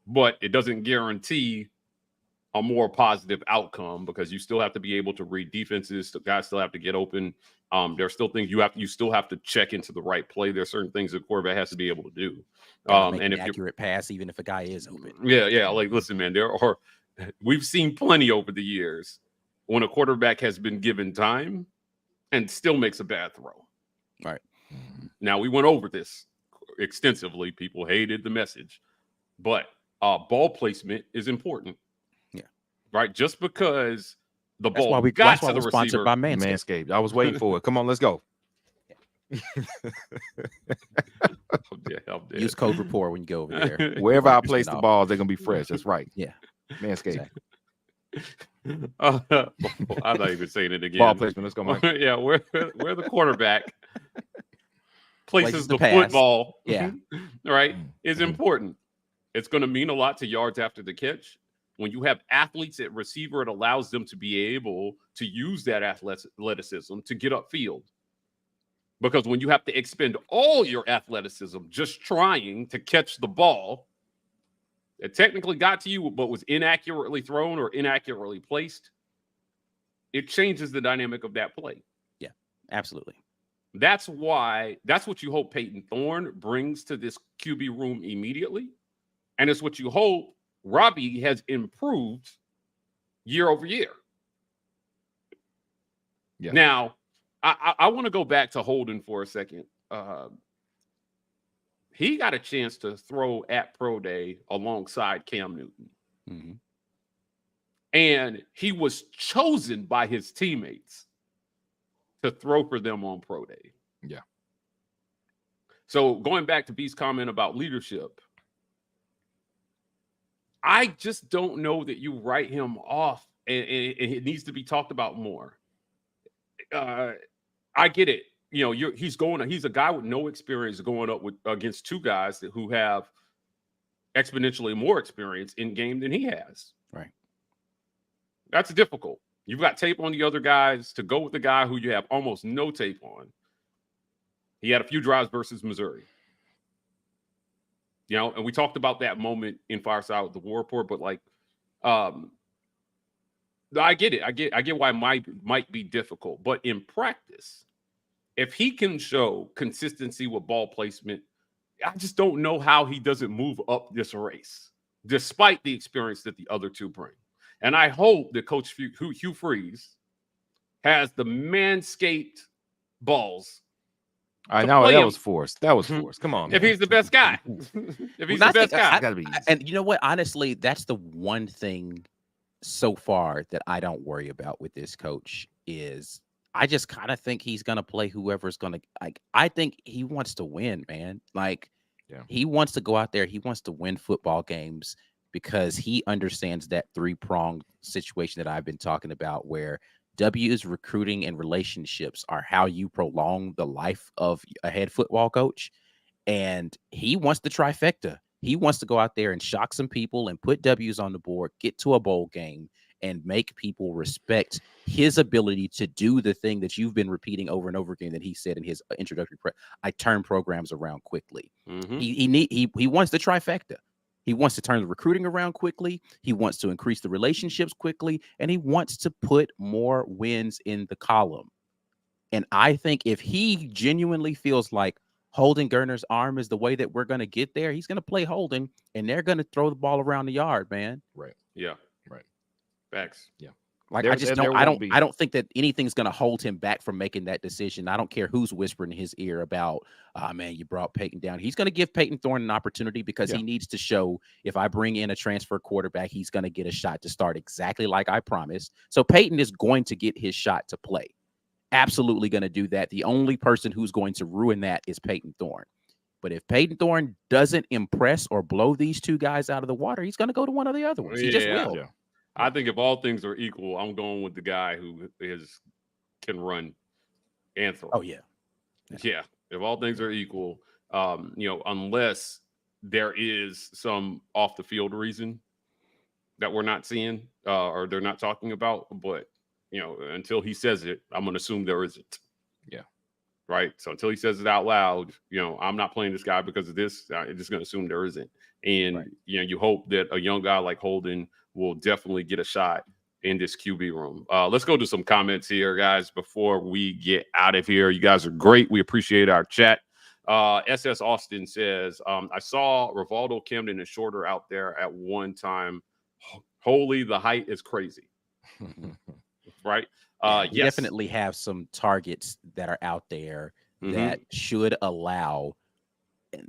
but it doesn't guarantee a more positive outcome, because you still have to be able to read defenses. The guys still have to get open. There are still things you still have to check into the right play. There are certain things the quarterback has to be able to do. Make And an if accurate pass, even if a guy is open. yeah. Like, listen, man, we've seen plenty over the years when a quarterback has been given time and still makes a bad throw. Right. Now, we went over this extensively. People hated the message, but ball placement is important. Yeah. Right. Just because the That's ball why we got that's why to the we're sponsored receiver. by Manscaped. Manscaped. I was waiting for it. Come on, let's go. Use Use code rapport when you go over there. Wherever I place 40% the off. ball, they're gonna be fresh. That's right. Yeah. Manscaped. I'm not even saying it again. Ball placement. Let's go, Mike. Yeah, where the quarterback places the pass. football, Yeah. right, is important. It's going to mean a lot to yards after the catch. When you have athletes at receiver, it allows them to be able to use that athleticism to get upfield. Because when you have to expend all your athleticism just trying to catch the ball, it technically got to you, but was inaccurately thrown or inaccurately placed, it changes the dynamic of that play. Yeah, absolutely. That's what you hope Peyton Thorne brings to this QB room immediately. And it's what you hope Robbie has improved year over year. Yeah. Now, I want to go back to Holden for a second. He got a chance to throw at Pro Day alongside Cam Newton. Mm-hmm. And he was chosen by his teammates to throw for them on Pro Day. Yeah. So going back to B's comment about leadership, I just don't know that you write him off, and it needs to be talked about more. I get it. You know, he's a guy with no experience going up against two guys who have exponentially more experience in game than he has. Right. That's difficult. You've got tape on the other guys to go with the guy who you have almost no tape on. He had a few drives versus Missouri. You know, and we talked about that moment in Fireside with the War Report, but like, I get it. I get why it might be difficult, but in practice, if he can show consistency with ball placement, I just don't know how he doesn't move up this race, despite the experience that the other two bring. And I hope that Coach Hugh Freeze has the Manscaped balls. I know that was forced. That was forced. Come on. If man. he's the best guy. If he's the best guy. Gotta be easy. And you know what? Honestly, that's the one thing so far that I don't worry about with this coach is I just kind of think he's going to play whoever's going to, like, I think he wants to win, man. Like, he wants to go out there. He wants to win football games because he understands that three-pronged situation that I've been talking about where W's recruiting and relationships are how you prolong the life of a head football coach. And he wants the trifecta. He wants to go out there and shock some people and put W's on the board, get to a bowl game, and make people respect his ability to do the thing that you've been repeating over and over again that he said in his introductory I turn programs around quickly. Mm-hmm. He wants the trifecta. He wants to turn the recruiting around quickly. He wants to increase the relationships quickly, and he wants to put more wins in the column. And I think if he genuinely feels like Holden Gerner's arm is the way that we're going to get there, he's going to play Holden, and they're going to throw the ball around the yard, man. Right. Yeah. Right. Facts. Yeah. Like I don't think that anything's going to hold him back from making that decision. I don't care who's whispering in his ear about, man, you brought Peyton down. He's going to give Peyton Thorne an opportunity because he needs to show if I bring in a transfer quarterback, he's going to get a shot to start exactly like I promised. So Peyton is going to get his shot to play. Absolutely going to do that. The only person who's going to ruin that is Peyton Thorne. But if Peyton Thorne doesn't impress or blow these two guys out of the water, he's going to go to one of the other ones. He just will. Yeah. I think if all things are equal, I'm going with the guy who can run and throw. Oh, yeah. Yeah. If all things are equal, unless there is some off the field reason that we're not seeing or they're not talking about. But, until he says it, I'm going to assume there isn't. Yeah. Right. So until he says it out loud, I'm not playing this guy because of this. I'm just going to assume there isn't. And you hope that a young guy like Holden will definitely get a shot in this QB room. Let's go to some comments here, guys, before we get out of here. You guys are great. We appreciate our chat. SS Austin says, I saw Rivaldo Camden and Shorter out there at one time. Holy, the height is crazy. Right? We Yes. definitely have some targets that are out there that should allow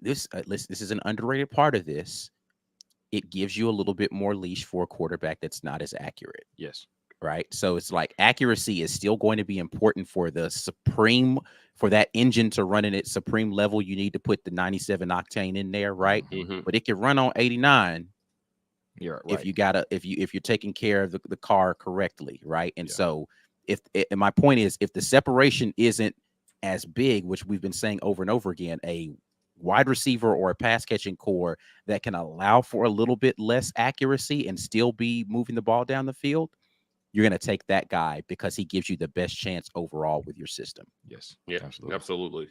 this. This is an underrated part of this. It gives you a little bit more leash for a quarterback that's not as accurate. Yes. Right. So it's like accuracy is still going to be important for that engine to run in its supreme level. You need to put the 97 octane in there. Right. But it can run on 89. Right. If you're taking care of the car correctly. Right. And so and my point is, if the separation isn't as big, which we've been saying over and over again, a wide receiver or a pass catching core that can allow for a little bit less accuracy and still be moving the ball down the field, you're going to take that guy because he gives you the best chance overall with your system. Yes. Yeah, absolutely.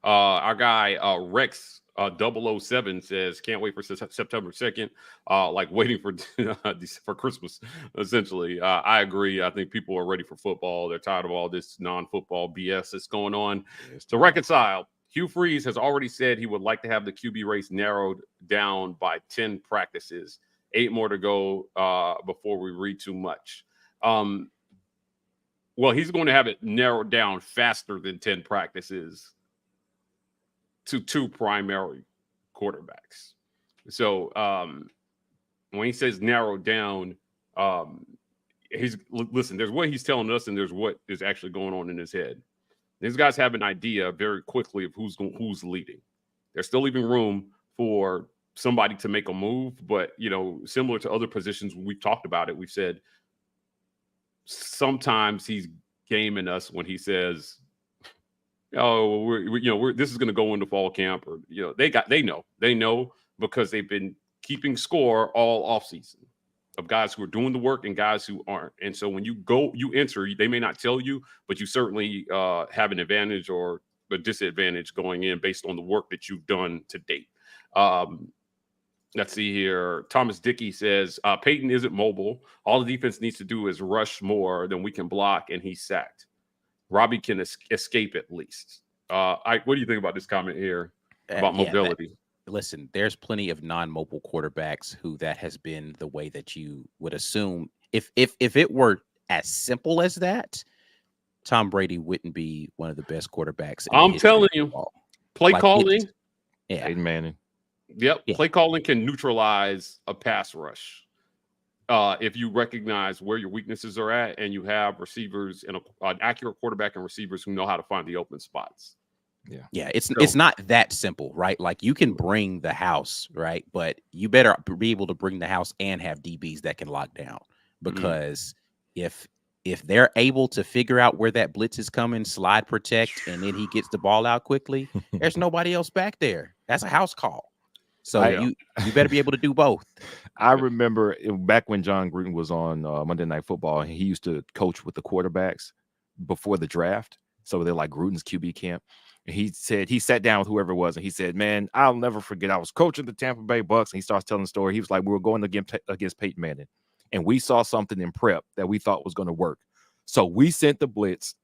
Our guy, Rex 007 says, can't wait for September 2nd. Like waiting for Christmas, essentially. I agree. I think people are ready for football. They're tired of all this non-football BS that's going on. To reconcile, Hugh Freeze has already said he would like to have the QB race narrowed down by 10 practices. 8 more to go before we read too much. Well, he's going to have it narrowed down faster than 10 practices to 2 primary quarterbacks. So when he says narrowed down, there's what he's telling us and there's what is actually going on in his head. These guys have an idea very quickly of who's leading. They're still leaving room for somebody to make a move, but similar to other positions when we've talked about it, we've said sometimes he's gaming us when he says, "Oh, this is going to go into fall camp," or they know because they've been keeping score all offseason of guys who are doing the work and guys who aren't. And so when you enter, they may not tell you, but you certainly have an advantage or a disadvantage going in based on the work that you've done to date. Let's see here. Thomas Dickey says, Peyton isn't mobile. All the defense needs to do is rush more than we can block, and he's sacked. Robbie can escape at least. What do you think about this comment here about mobility? Listen, there's plenty of non-mobile quarterbacks who that has been the way that you would assume. If it were as simple as that, Tom Brady wouldn't be one of the best quarterbacks. I'm telling you, play calling. Peyton Manning. Yep. Play calling can neutralize a pass rush. If you recognize where your weaknesses are at and you have receivers and an accurate quarterback and receivers who know how to find the open spots. Yeah. It's not that simple, right? Like you can bring the house, right? But you better be able to bring the house and have DBs that can lock down, because if they're able to figure out where that blitz is coming, slide protect, and then he gets the ball out quickly, there's nobody else back there. That's a house call. So you better be able to do both. I remember back when John Gruden was on Monday Night Football, he used to coach with the quarterbacks before the draft. So they're like Gruden's QB camp. And he said he sat down with whoever it was, and he said, "Man, I'll never forget. I was coaching the Tampa Bay Bucks." And he starts telling the story. He was like, "We were going against Peyton Manning, and we saw something in prep that we thought was going to work. So we sent the blitz."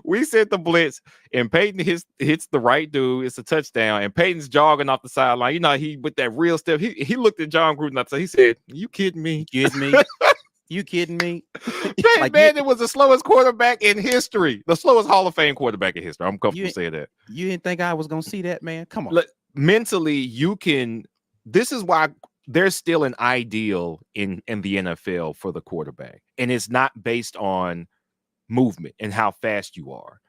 We sent the blitz, and Peyton hits the right dude. It's a touchdown, and Peyton's jogging off the sideline. He with that real stuff. He looked at John Gruden up. So he said, "You kidding me? You kidding me?" Peyton Manning was the slowest quarterback in history, the slowest Hall of Fame quarterback in history. I'm comfortable saying that. You didn't think I was gonna see that, man? Come on. Mentally, you can. This is why there's still an ideal in the NFL for the quarterback, and it's not based on movement and how fast you are.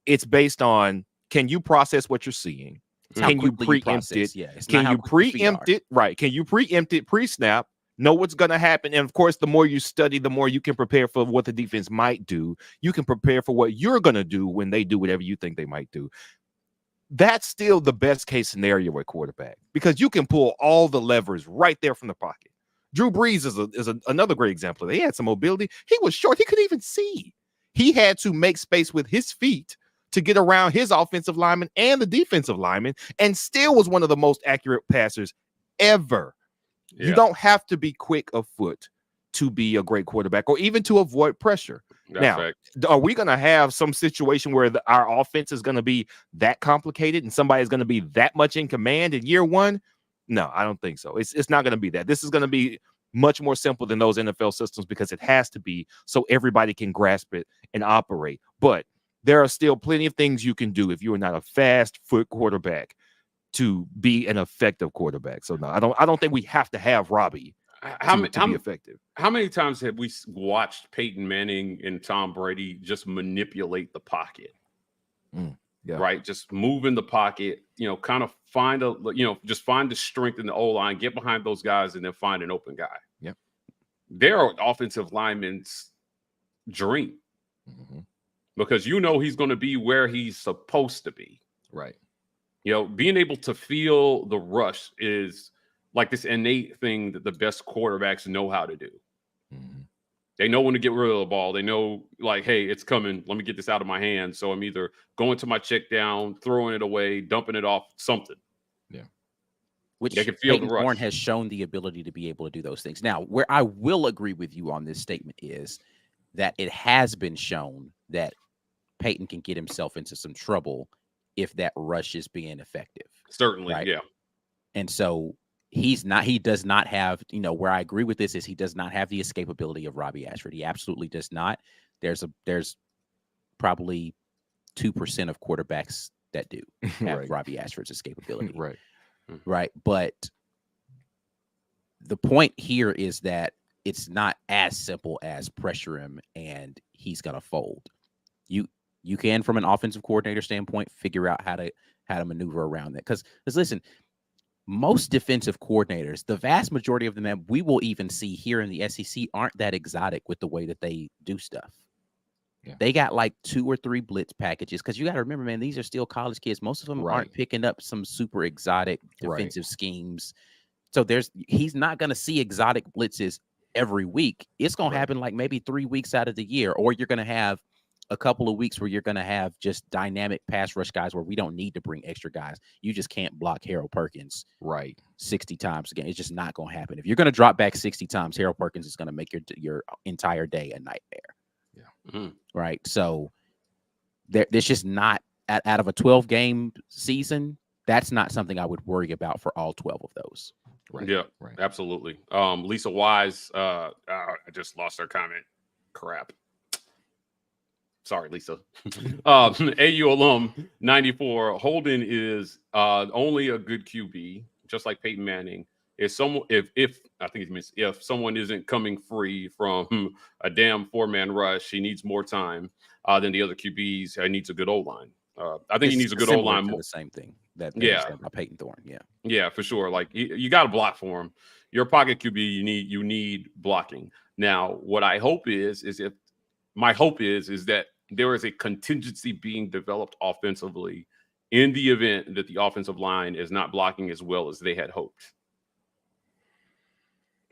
It's based on, can you process what you're seeing? Can you preempt it? Can you preempt it? Right. Can you preempt it pre-snap? Know what's going to happen. And of course, the more you study, the more you can prepare for what the defense might do. You can prepare for what you're going to do when they do whatever you think they might do. That's still the best case scenario with quarterback, because you can pull all the levers right there from the pocket. Drew Brees is another great example. He had some mobility. He was short. He couldn't even see. He had to make space with his feet to get around his offensive lineman and the defensive lineman, and still was one of the most accurate passers ever. Yeah. You don't have to be quick of foot to be a great quarterback or even to avoid pressure. Now, are we going to have some situation where our offense is going to be that complicated and somebody's going to be that much in command in year one? No, I don't think so. It's not going to be that. This is going to be much more simple than those NFL systems because it has to be so everybody can grasp it and operate. But there are still plenty of things you can do if you are not a fast foot quarterback to be an effective quarterback. So no, I don't think we have to have Robbie to be effective. How many times have we watched Peyton Manning and Tom Brady just manipulate the pocket? Yeah. Right, just move in the pocket, kind of find just find the strength in the O-line, get behind those guys, and then find an open guy. Yep. They're offensive linemen's dream because he's going to be where he's supposed to be. Right. Being able to feel the rush is like this innate thing that the best quarterbacks know how to do. They know when to get rid of the ball. They know, like, hey, it's coming. Let me get this out of my hand. So I'm either going to my check down, throwing it away, dumping it off, something. Yeah. Which they can feel Peyton the rush. Thorne has shown the ability to be able to do those things. Now, where I will agree with you on this statement is that it has been shown that Peyton can get himself into some trouble if that rush is being effective. Certainly, right? Yeah. And so he does not have, where I agree with this is he does not have the escapability of Robbie Ashford. He absolutely does not. There's probably 2% of quarterbacks that do have Robbie Ashford's escapability. Right. But the point here is that it's not as simple as pressure him and he's going to fold. You can, from an offensive coordinator standpoint, figure out how to maneuver around that. Because listen, most defensive coordinators, the vast majority of them we will even see here in the SEC aren't that exotic with the way that they do stuff. Yeah. They got like 2 or 3 blitz packages because you got to remember, man, these are still college kids. Most of them aren't picking up some super exotic defensive schemes. So he's not going to see exotic blitzes every week. It's going to happen like maybe 3 weeks out of the year, or you're going to have a couple of weeks where you're going to have just dynamic pass rush guys where we don't need to bring extra guys. You just can't block Harold Perkins 60 times a game. It's just not going to happen. If you're going to drop back 60 times, Harold Perkins is going to make your entire day a nightmare. Yeah. Right. So there's just not out of a 12-game season. That's not something I would worry about for all 12 of those. Right. Yeah, absolutely. Lisa Wise, I just lost her comment. Crap. Sorry, Lisa. AU alum 94. Holden is only a good QB, just like Peyton Manning. If someone isn't coming free from a damn 4-man rush, he needs more time than the other QBs. He needs a good O-line. I think he needs a good O-line. The same thing that about Peyton Thorne. Yeah, for sure. Like you got to block for him. You're a pocket QB. You need blocking. Now, what I hope is that there is a contingency being developed offensively in the event that the offensive line is not blocking as well as they had hoped.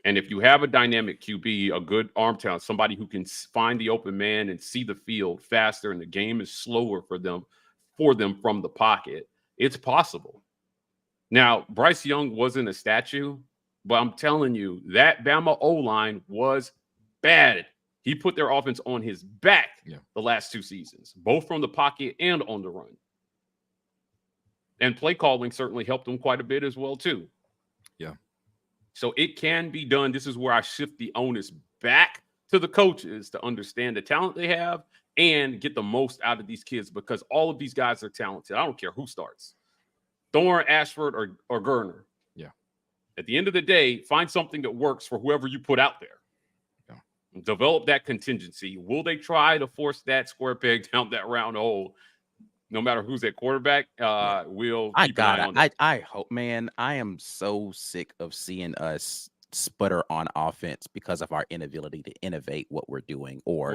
And if you have a dynamic QB, a good arm talent, somebody who can find the open man and see the field faster, and the game is slower for them from the pocket, it's possible. Now, Bryce Young wasn't a statue, but I'm telling you, that Bama O-line was bad. He put their offense on his back the last 2 seasons, both from the pocket and on the run. And play calling certainly helped them quite a bit as well, too. Yeah. So it can be done. This is where I shift the onus back to the coaches to understand the talent they have and get the most out of these kids, because all of these guys are talented. I don't care who starts. Thorne, Ashford, or Gurner. Yeah. At the end of the day, find something that works for whoever you put out there. Develop that contingency. Will they try to force that square peg down that round hole? No matter who's at quarterback, we'll keep an eye on that. I hope, man. I am so sick of seeing us sputter on offense because of our inability to innovate what we're doing or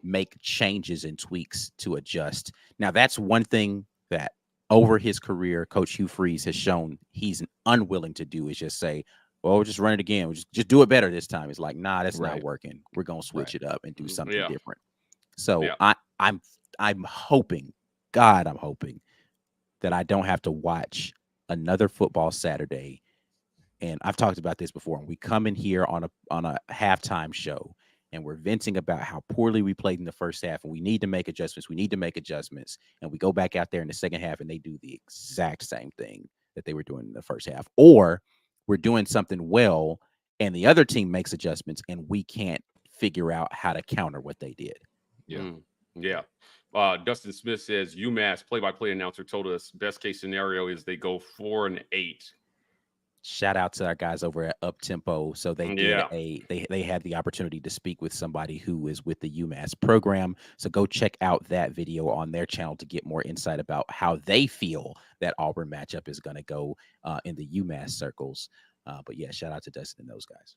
make changes and tweaks to adjust. Now, that's one thing that over his career, Coach Hugh Freeze has shown he's unwilling to do, is just say, well, we'll just run it again. We'll just do it better this time. It's like, nah, that's not working. We're gonna switch it up and do something different. So I'm hoping God, I'm hoping that I don't have to watch another football Saturday. And I've talked about this before. And we come in here on a halftime show, and we're venting about how poorly we played in the first half, and we need to make adjustments. We need to make adjustments. And we go back out there in the second half, and they do the exact same thing that they were doing in the first half. Or we're doing something well, and the other team makes adjustments, and we can't figure out how to counter what they did. Yeah. Yeah. Dustin Smith says UMass play-by-play announcer told us best case scenario is they go 4-8. Shout out to our guys over at Up Tempo. So they get they had the opportunity to speak with somebody who is with the UMass program. So go check out that video on their channel to get more insight about how they feel that Auburn matchup is going to go in the UMass circles. But yeah, shout out to Dustin and those guys.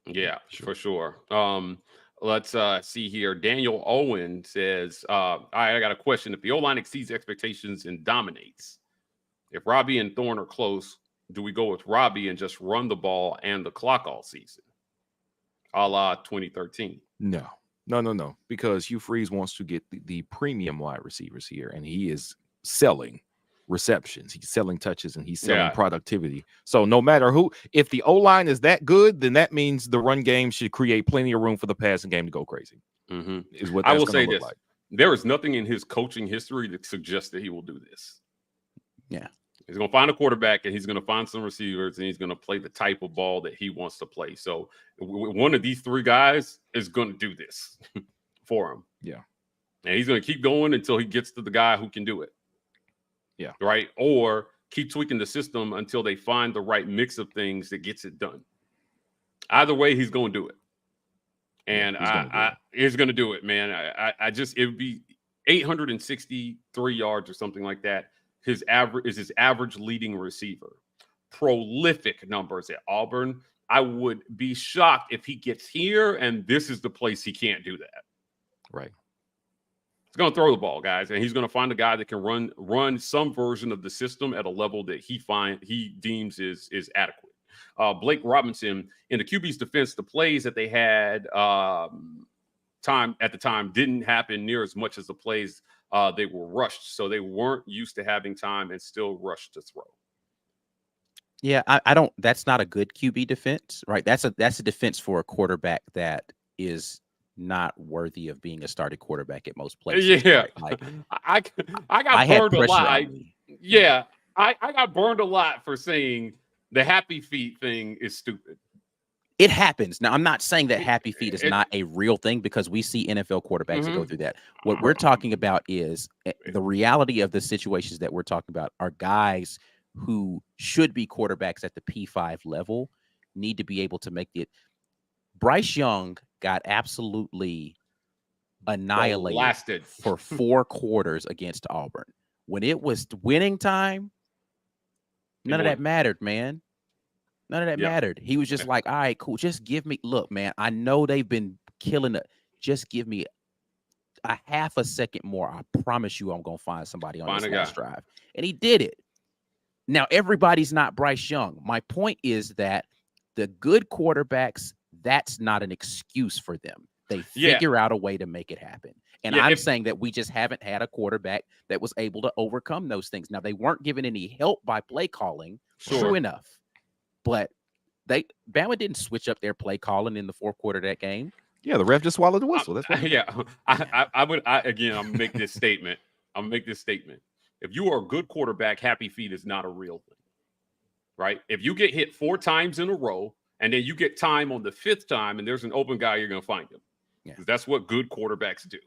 Yeah, for sure. Let's see here. Daniel Owen says, I got a question. If the O-line exceeds expectations and dominates, if Robbie and Thorne are close, do we go with Robbie and just run the ball and the clock all season? A la 2013. No. Because Hugh Freeze wants to get the premium wide receivers here, and he is selling receptions. He's selling touches, and he's selling productivity. So no matter who, if the O-line is that good, then that means the run game should create plenty of room for the passing game to go crazy. Is what I will say this. Like. There is nothing in his coaching history that suggests that he will do this. Yeah. He's going to find a quarterback, and he's going to find some receivers, and he's going to play the type of ball that he wants to play. So one of these three guys is going to do this for him. Yeah. And he's going to keep going until he gets to the guy who can do it. Yeah. Right. Or keep tweaking the system until they find the right mix of things that gets it done. Either way, he's going to do it. And he's going to do it, man. It would be 863 yards or something like that. His average leading receiver. Prolific numbers at Auburn. I would be shocked if he gets here and this is the place he can't do that. Right. He's going to throw the ball, guys, and he's going to find a guy that can run some version of the system at a level that he deems is adequate. Blake Robinson, in the QB's defense, the plays that they had time at the time didn't happen near as much as the plays they were rushed, so they weren't used to having time and still rushed to throw. Yeah, I don't. That's not a good QB defense, right? That's a defense for a quarterback that is not worthy of being a starting quarterback at most places. Yeah, right? Like, I got burned a lot. Yeah, I got burned a lot for saying the happy feet thing is stupid. It happens. Now, I'm not saying that happy feet is not a real thing because we see NFL quarterbacks that go through that. What we're talking about is the reality of the situations that we're talking about are guys who should be quarterbacks at the P5 level need to be able to make it. Bryce Young got absolutely annihilated for 4 quarters against Auburn. When it was winning time, none of that mattered, man. None of that mattered. He was just like, all right, cool. Just give me, look, man, I know they've been killing it. Just give me a half a second more. I promise you I'm going to find somebody on this last drive. And he did it. Now, everybody's not Bryce Young. My point is that the good quarterbacks, that's not an excuse for them. They figure out a way to make it happen. And I'm saying that we just haven't had a quarterback that was able to overcome those things. Now, they weren't given any help by play calling. True enough. But Bama didn't switch up their play calling in the 4th quarter of that game. Yeah, the ref just swallowed the whistle. That's what I'm gonna make this statement. If you are a good quarterback, happy feet is not a real thing. Right? If you get hit 4 times in a row and then you get time on the 5th time and there's an open guy, you're gonna find him. Because that's what good quarterbacks do.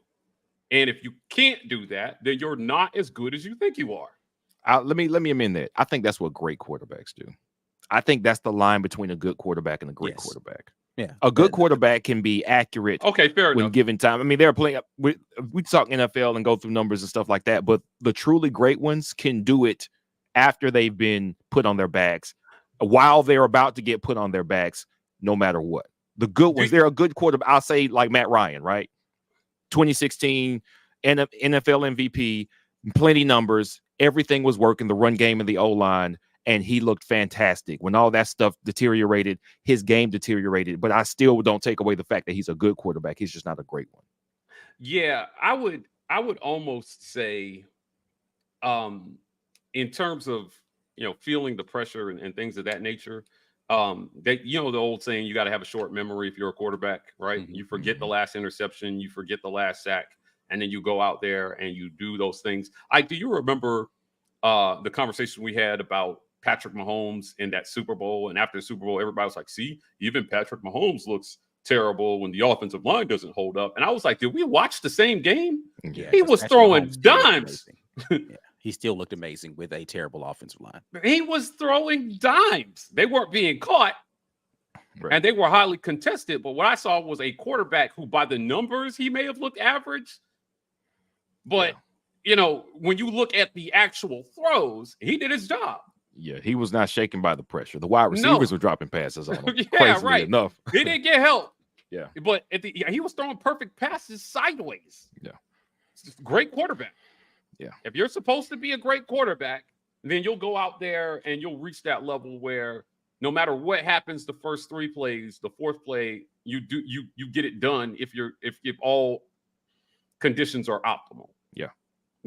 And if you can't do that, then you're not as good as you think you are. Let me amend that. I think that's what great quarterbacks do. I think that's the line between a good quarterback and a great quarterback. Yeah, a good quarterback can be accurate. Okay, fair when enough. Given time. I mean, they're playing. We talk NFL and go through numbers and stuff like that, but the truly great ones can do it after they've been put on their backs, while they're about to get put on their backs, no matter what. The good ones, they're a good quarterback. I'll say like Matt Ryan, right? 2016 NFL MVP, plenty numbers. Everything was working. The run game and the O-line. And he looked fantastic. When all that stuff deteriorated, his game deteriorated. But I still don't take away the fact that he's a good quarterback. He's just not a great one. Yeah, I would almost say in terms of, feeling the pressure and things of that nature, the old saying, you got to have a short memory if you're a quarterback, right? Mhm, You forget the last interception, you forget the last sack, and then you go out there and you do those things. Do you remember the conversation we had about Patrick Mahomes in that Super Bowl? And after the Super Bowl, everybody was like, see, even Patrick Mahomes looks terrible when the offensive line doesn't hold up. And I was like, did we watch the same game? Yeah, He 'cause was Patrick throwing Mahomes still looked dimes. amazing. Yeah, he still looked amazing with a terrible offensive line. He was throwing dimes. They weren't being caught, and they were highly contested. But what I saw was a quarterback who, by the numbers, he may have looked average. But, when you look at the actual throws, he did his job. Yeah, he was not shaken by the pressure. The wide receivers were dropping passes on him. Yeah, crazily right. enough. He didn't get help. Yeah. But he was throwing perfect passes sideways. Yeah. It's just a great quarterback. Yeah. If you're supposed to be a great quarterback, then you'll go out there and you'll reach that level where no matter what happens the first 3 plays, the fourth play, you get it done if all conditions are optimal. Yeah.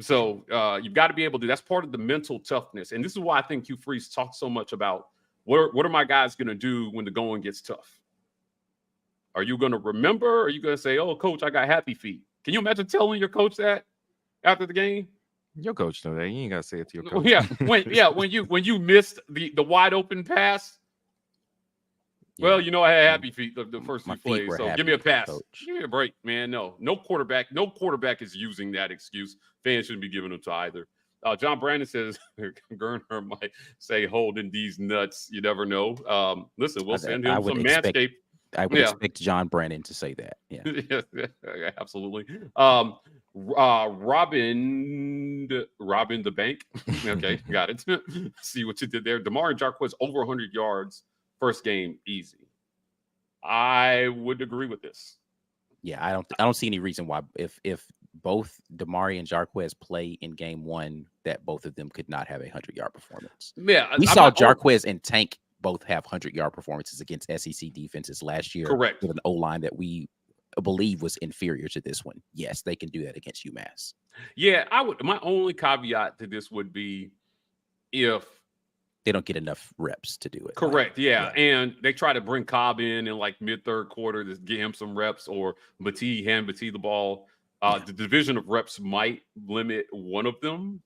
So you've got to be able to. That's part of the mental toughness, and this is why I think Hugh Freeze talks so much about what are my guys going to do when the going gets tough. Are you going to remember? Or are you going to say, "Oh, coach, I got happy feet"? Can you imagine telling your coach that after the game? Your coach know that. You ain't got to say it to your coach. When you missed the wide open pass. Yeah. Well, I had happy feet the first 3 plays, so give me a pass. Coach. Give me a break, man. No quarterback is using that excuse. Fans shouldn't be giving them to either. John Brandon says Gerner might say holding these nuts. You never know. Listen, we'll send him some Manscaped. I would expect John Brandon to say that. Yeah. Yeah, absolutely. Robin the bank. Okay, got it. See what you did there. DeMar and Jarquez over 100 yards. First game, easy. I would agree with this. Yeah, I don't see any reason why if both Damari and Jarquez play in game 1 that both of them could not have a 100-yard performance. Yeah, we saw Jarquez and Tank both have 100-yard performances against SEC defenses last year. Correct. With an O-line that we believe was inferior to this one. Yes, they can do that against UMass. Yeah, I would. My only caveat to this would be if they don't get enough reps to do it. Correct. Yeah. And they try to bring Cobb in like mid-third quarter to get him some reps, or hand Batee the ball. The division of reps might limit one of them,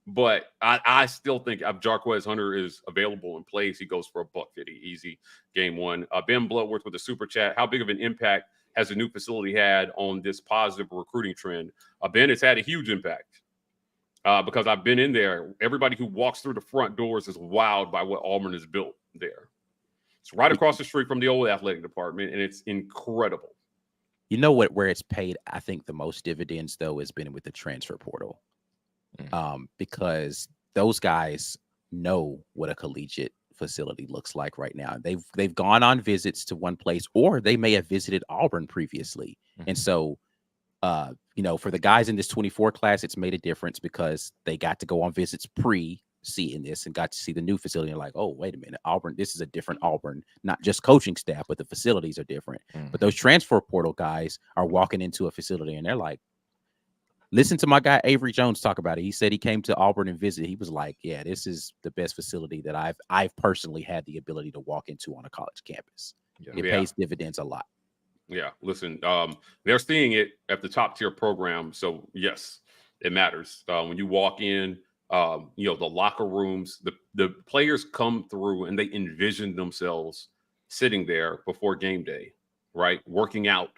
but I still think if Jarquez Hunter is available and plays, he goes for a $150 easy game 1. Ben Bloodworth with a super chat. How big of an impact has the new facility had on this positive recruiting trend? Ben has had a huge impact. Because I've been in there. Everybody who walks through the front doors is wowed by what Auburn has built there. It's right across the street from the old athletic department, and it's incredible. You know where it's paid, I think, the most dividends, though, has been with the transfer portal. Because those guys know what a collegiate facility looks like right now. They've gone on visits to one place, or they may have visited Auburn previously. And so for the guys in this 24 class, it's made a difference because they got to go on visits pre-seeing this and got to see the new facility and like, oh, wait a minute, Auburn, this is a different Auburn, not just coaching staff, but the facilities are different. But those transfer portal guys are walking into a facility and they're like, listen to my guy Avery Jones talk about it. He said he came to Auburn and visited. He was like, yeah, this is the best facility that I've personally had the ability to walk into on a college campus. It pays dividends a lot. Yeah, listen, they're seeing it at the top tier program. So, yes, it matters. When you walk in, the locker rooms, the players come through and they envision themselves sitting there before game day, right? Working out,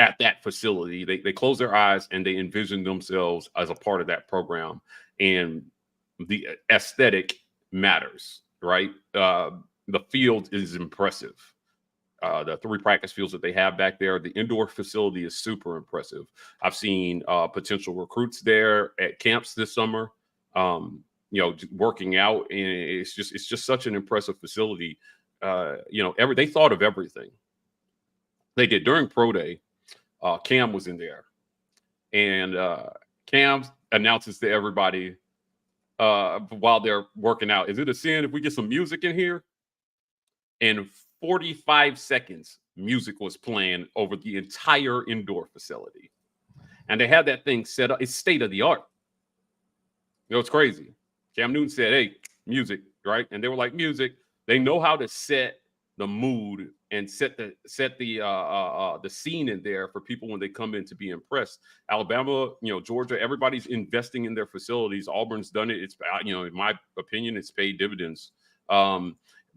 at that facility. They close their eyes and they envision themselves as a part of that program. And the aesthetic matters, right? The field is impressive. The 3 practice fields that they have back there, the indoor facility is super impressive. I've seen potential recruits there at camps this summer, working out, and it's just such an impressive facility. They thought of everything. They did during pro day. Cam was in there, and Cam announces to everybody while they're working out, "Is it a sin if we get some music in here?" And 45 seconds, music was playing over the entire indoor facility. and they had that thing set up. It's state of the art. You know, it's crazy. Cam Newton said, "Hey, music, right?" And they were like, "Music." They know how to set the mood and set the scene in there for people when they come in to be impressed. Alabama, Georgia, everybody's investing in their facilities. Auburn's done it. It's in my opinion, it's paid dividends.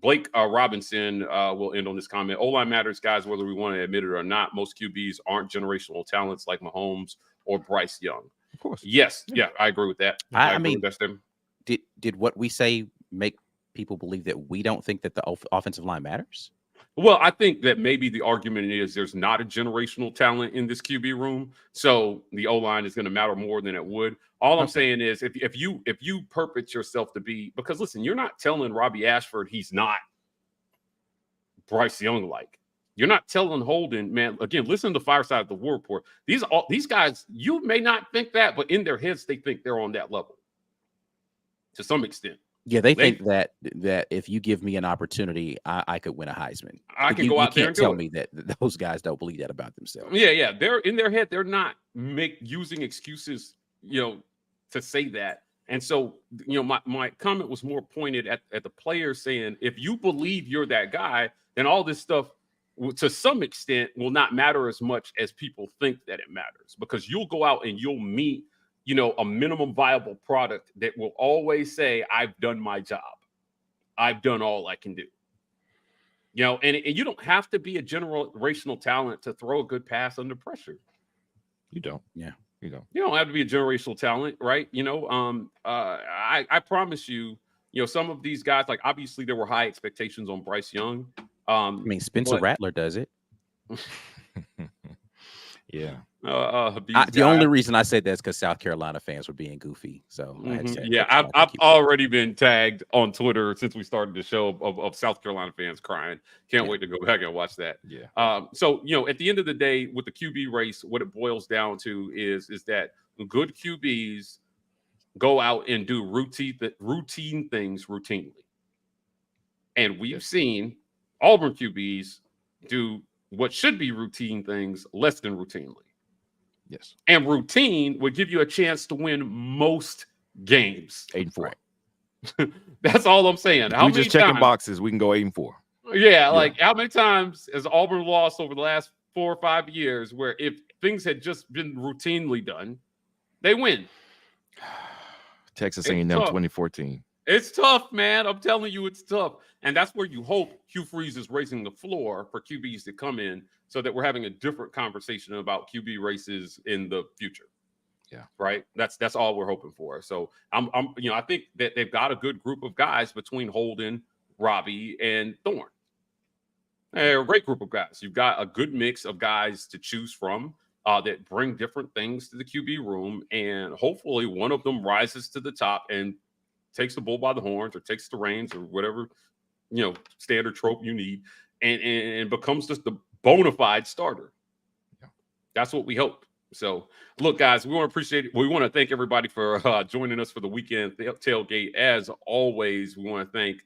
Blake Robinson will end on this comment. O-line matters, guys, whether we want to admit it or not. Most QBs aren't generational talents like Mahomes or Bryce Young. Of course. Yes. Yeah, I agree with that. I mean, did what we say make people believe that we don't think that the offensive line matters? Well, I think that maybe the argument is there's not a generational talent in this QB room, so the O-line is going to matter more than it would. All I'm saying is if you purpose yourself to be, because listen, you're not telling Robbie Ashford he's not Bryce Young like. You're not telling Holden, man. Again, listen to Fireside of the War Report. These guys, you may not think that, but in their heads, they think they're on that level to some extent. Yeah, they think that if you give me an opportunity, I could win a Heisman. I can go out there and tell me that those guys don't believe that about themselves. Yeah. They're in their head. They're not using excuses, to say that. And so, my comment was more pointed at the players saying, if you believe you're that guy, then all this stuff, to some extent, will not matter as much as people think that it matters, because you'll go out and you'll meet a minimum viable product that will always say, I've done my job. I've done all I can do. And you don't have to be a generational talent to throw a good pass under pressure. You don't. Yeah. You don't have to be a generational talent, right? I promise you, some of these guys, like obviously there were high expectations on Bryce Young. Spencer Rattler does it. Yeah. The only reason I said that is because South Carolina fans were being goofy. So I've already been tagged on Twitter since we started the show of South Carolina fans crying. Can't wait to go back and watch that. Yeah. So at the end of the day, with the QB race, what it boils down to is that good QBs go out and do routine things routinely, and we've seen Auburn QBs do what should be routine things less than routinely. Yes. And routine would give you a chance to win most games. 8-4. Right. That's all I'm saying. We just checking boxes. We can go 8-4. Yeah, like how many times has Auburn lost over the last 4 or 5 years where if things had just been routinely done, they win? Texas A&M 2014. It's tough, man. I'm telling you, it's tough. And that's where you hope Hugh Freeze is raising the floor for QBs to come in so that we're having a different conversation about QB races in the future. Yeah. Right. That's all we're hoping for. So I think that they've got a good group of guys between Holden, Robbie, and Thorne. They're a great group of guys. You've got a good mix of guys to choose from that bring different things to the QB room. And hopefully one of them rises to the top and takes the bull by the horns or takes the reins or whatever, standard trope you need and becomes just the bona fide starter. Yeah. That's what we hope. So look, guys, we want to appreciate it. We want to thank everybody for joining us for the weekend tailgate. As always, we want to thank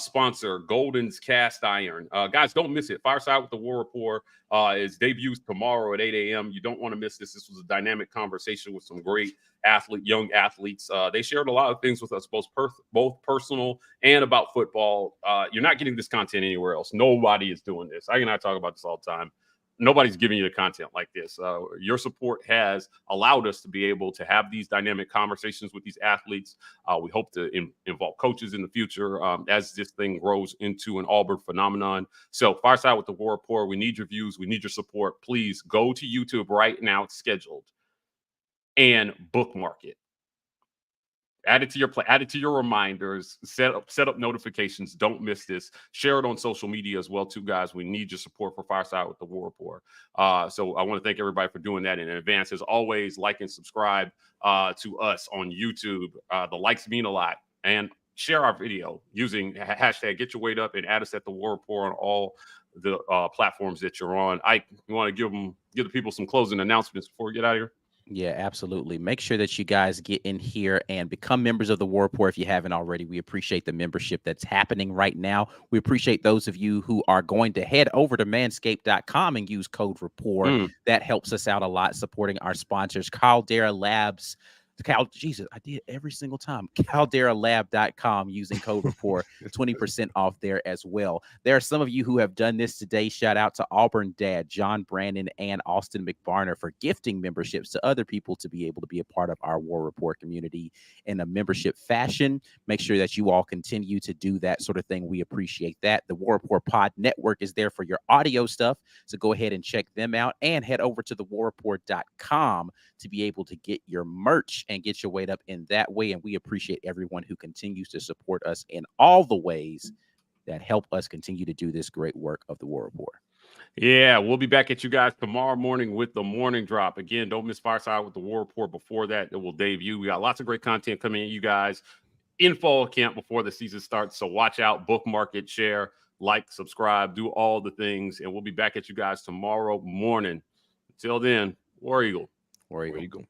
sponsor Golden's Cast Iron. Guys, don't miss it. Fireside with the War Report is debuts tomorrow at 8 a.m. You don't want to miss this. This was a dynamic conversation with some great young athletes. They shared a lot of things with us, both personal and about football. You're not getting this content anywhere else. Nobody is doing this. I and I talk about this all the time. Nobody's giving you the content like this. Your support has allowed us to be able to have these dynamic conversations with these athletes. We hope to involve coaches in the future as this thing grows into an Auburn phenomenon. So Fireside with the War Report, we need your views. We need your support. Please go to YouTube right now. It's scheduled and bookmark it. Add it to your reminders, set up notifications. Don't miss this. Share it on social media as well, too, guys. We need your support for Fireside with the War Report. So I want to thank everybody for doing that in advance. As always, like and subscribe to us on YouTube. The likes mean a lot. And share our video using hashtag Get Your Weight Up and add us at the War Report on all the platforms that you're on. You want to give the people some closing announcements before we get out of here? Yeah, absolutely. Make sure that you guys get in here and become members of the War Report if you haven't already. We appreciate the membership that's happening right now. We appreciate those of you who are going to head over to manscaped.com and use code RAPPORT. That helps us out a lot, supporting our sponsors, Caldera Labs. Jesus, I did every single time. CalderaLab.com using code RAPPORT, 20% off there as well. There are some of you who have done this today. Shout out to Auburn Dad, John Brandon, and Austin McBarner for gifting memberships to other people to be able to be a part of our War Report community in a membership fashion. Make sure that you all continue to do that sort of thing. We appreciate that. The War Report Pod Network is there for your audio stuff, so go ahead and check them out and head over to thewarreport.com to be able to get your merch and get your weight up in that way. And we appreciate everyone who continues to support us in all the ways that help us continue to do this great work of the War Report. Yeah, we'll be back at you guys tomorrow morning with the morning drop. Again, don't miss Fireside with the War Report. Before that, it will debut. We got lots of great content coming in, you guys, in fall camp before the season starts. So watch out, bookmark it, share, like, subscribe, do all the things. And we'll be back at you guys tomorrow morning. Until then, War Eagle. War Eagle. War Eagle.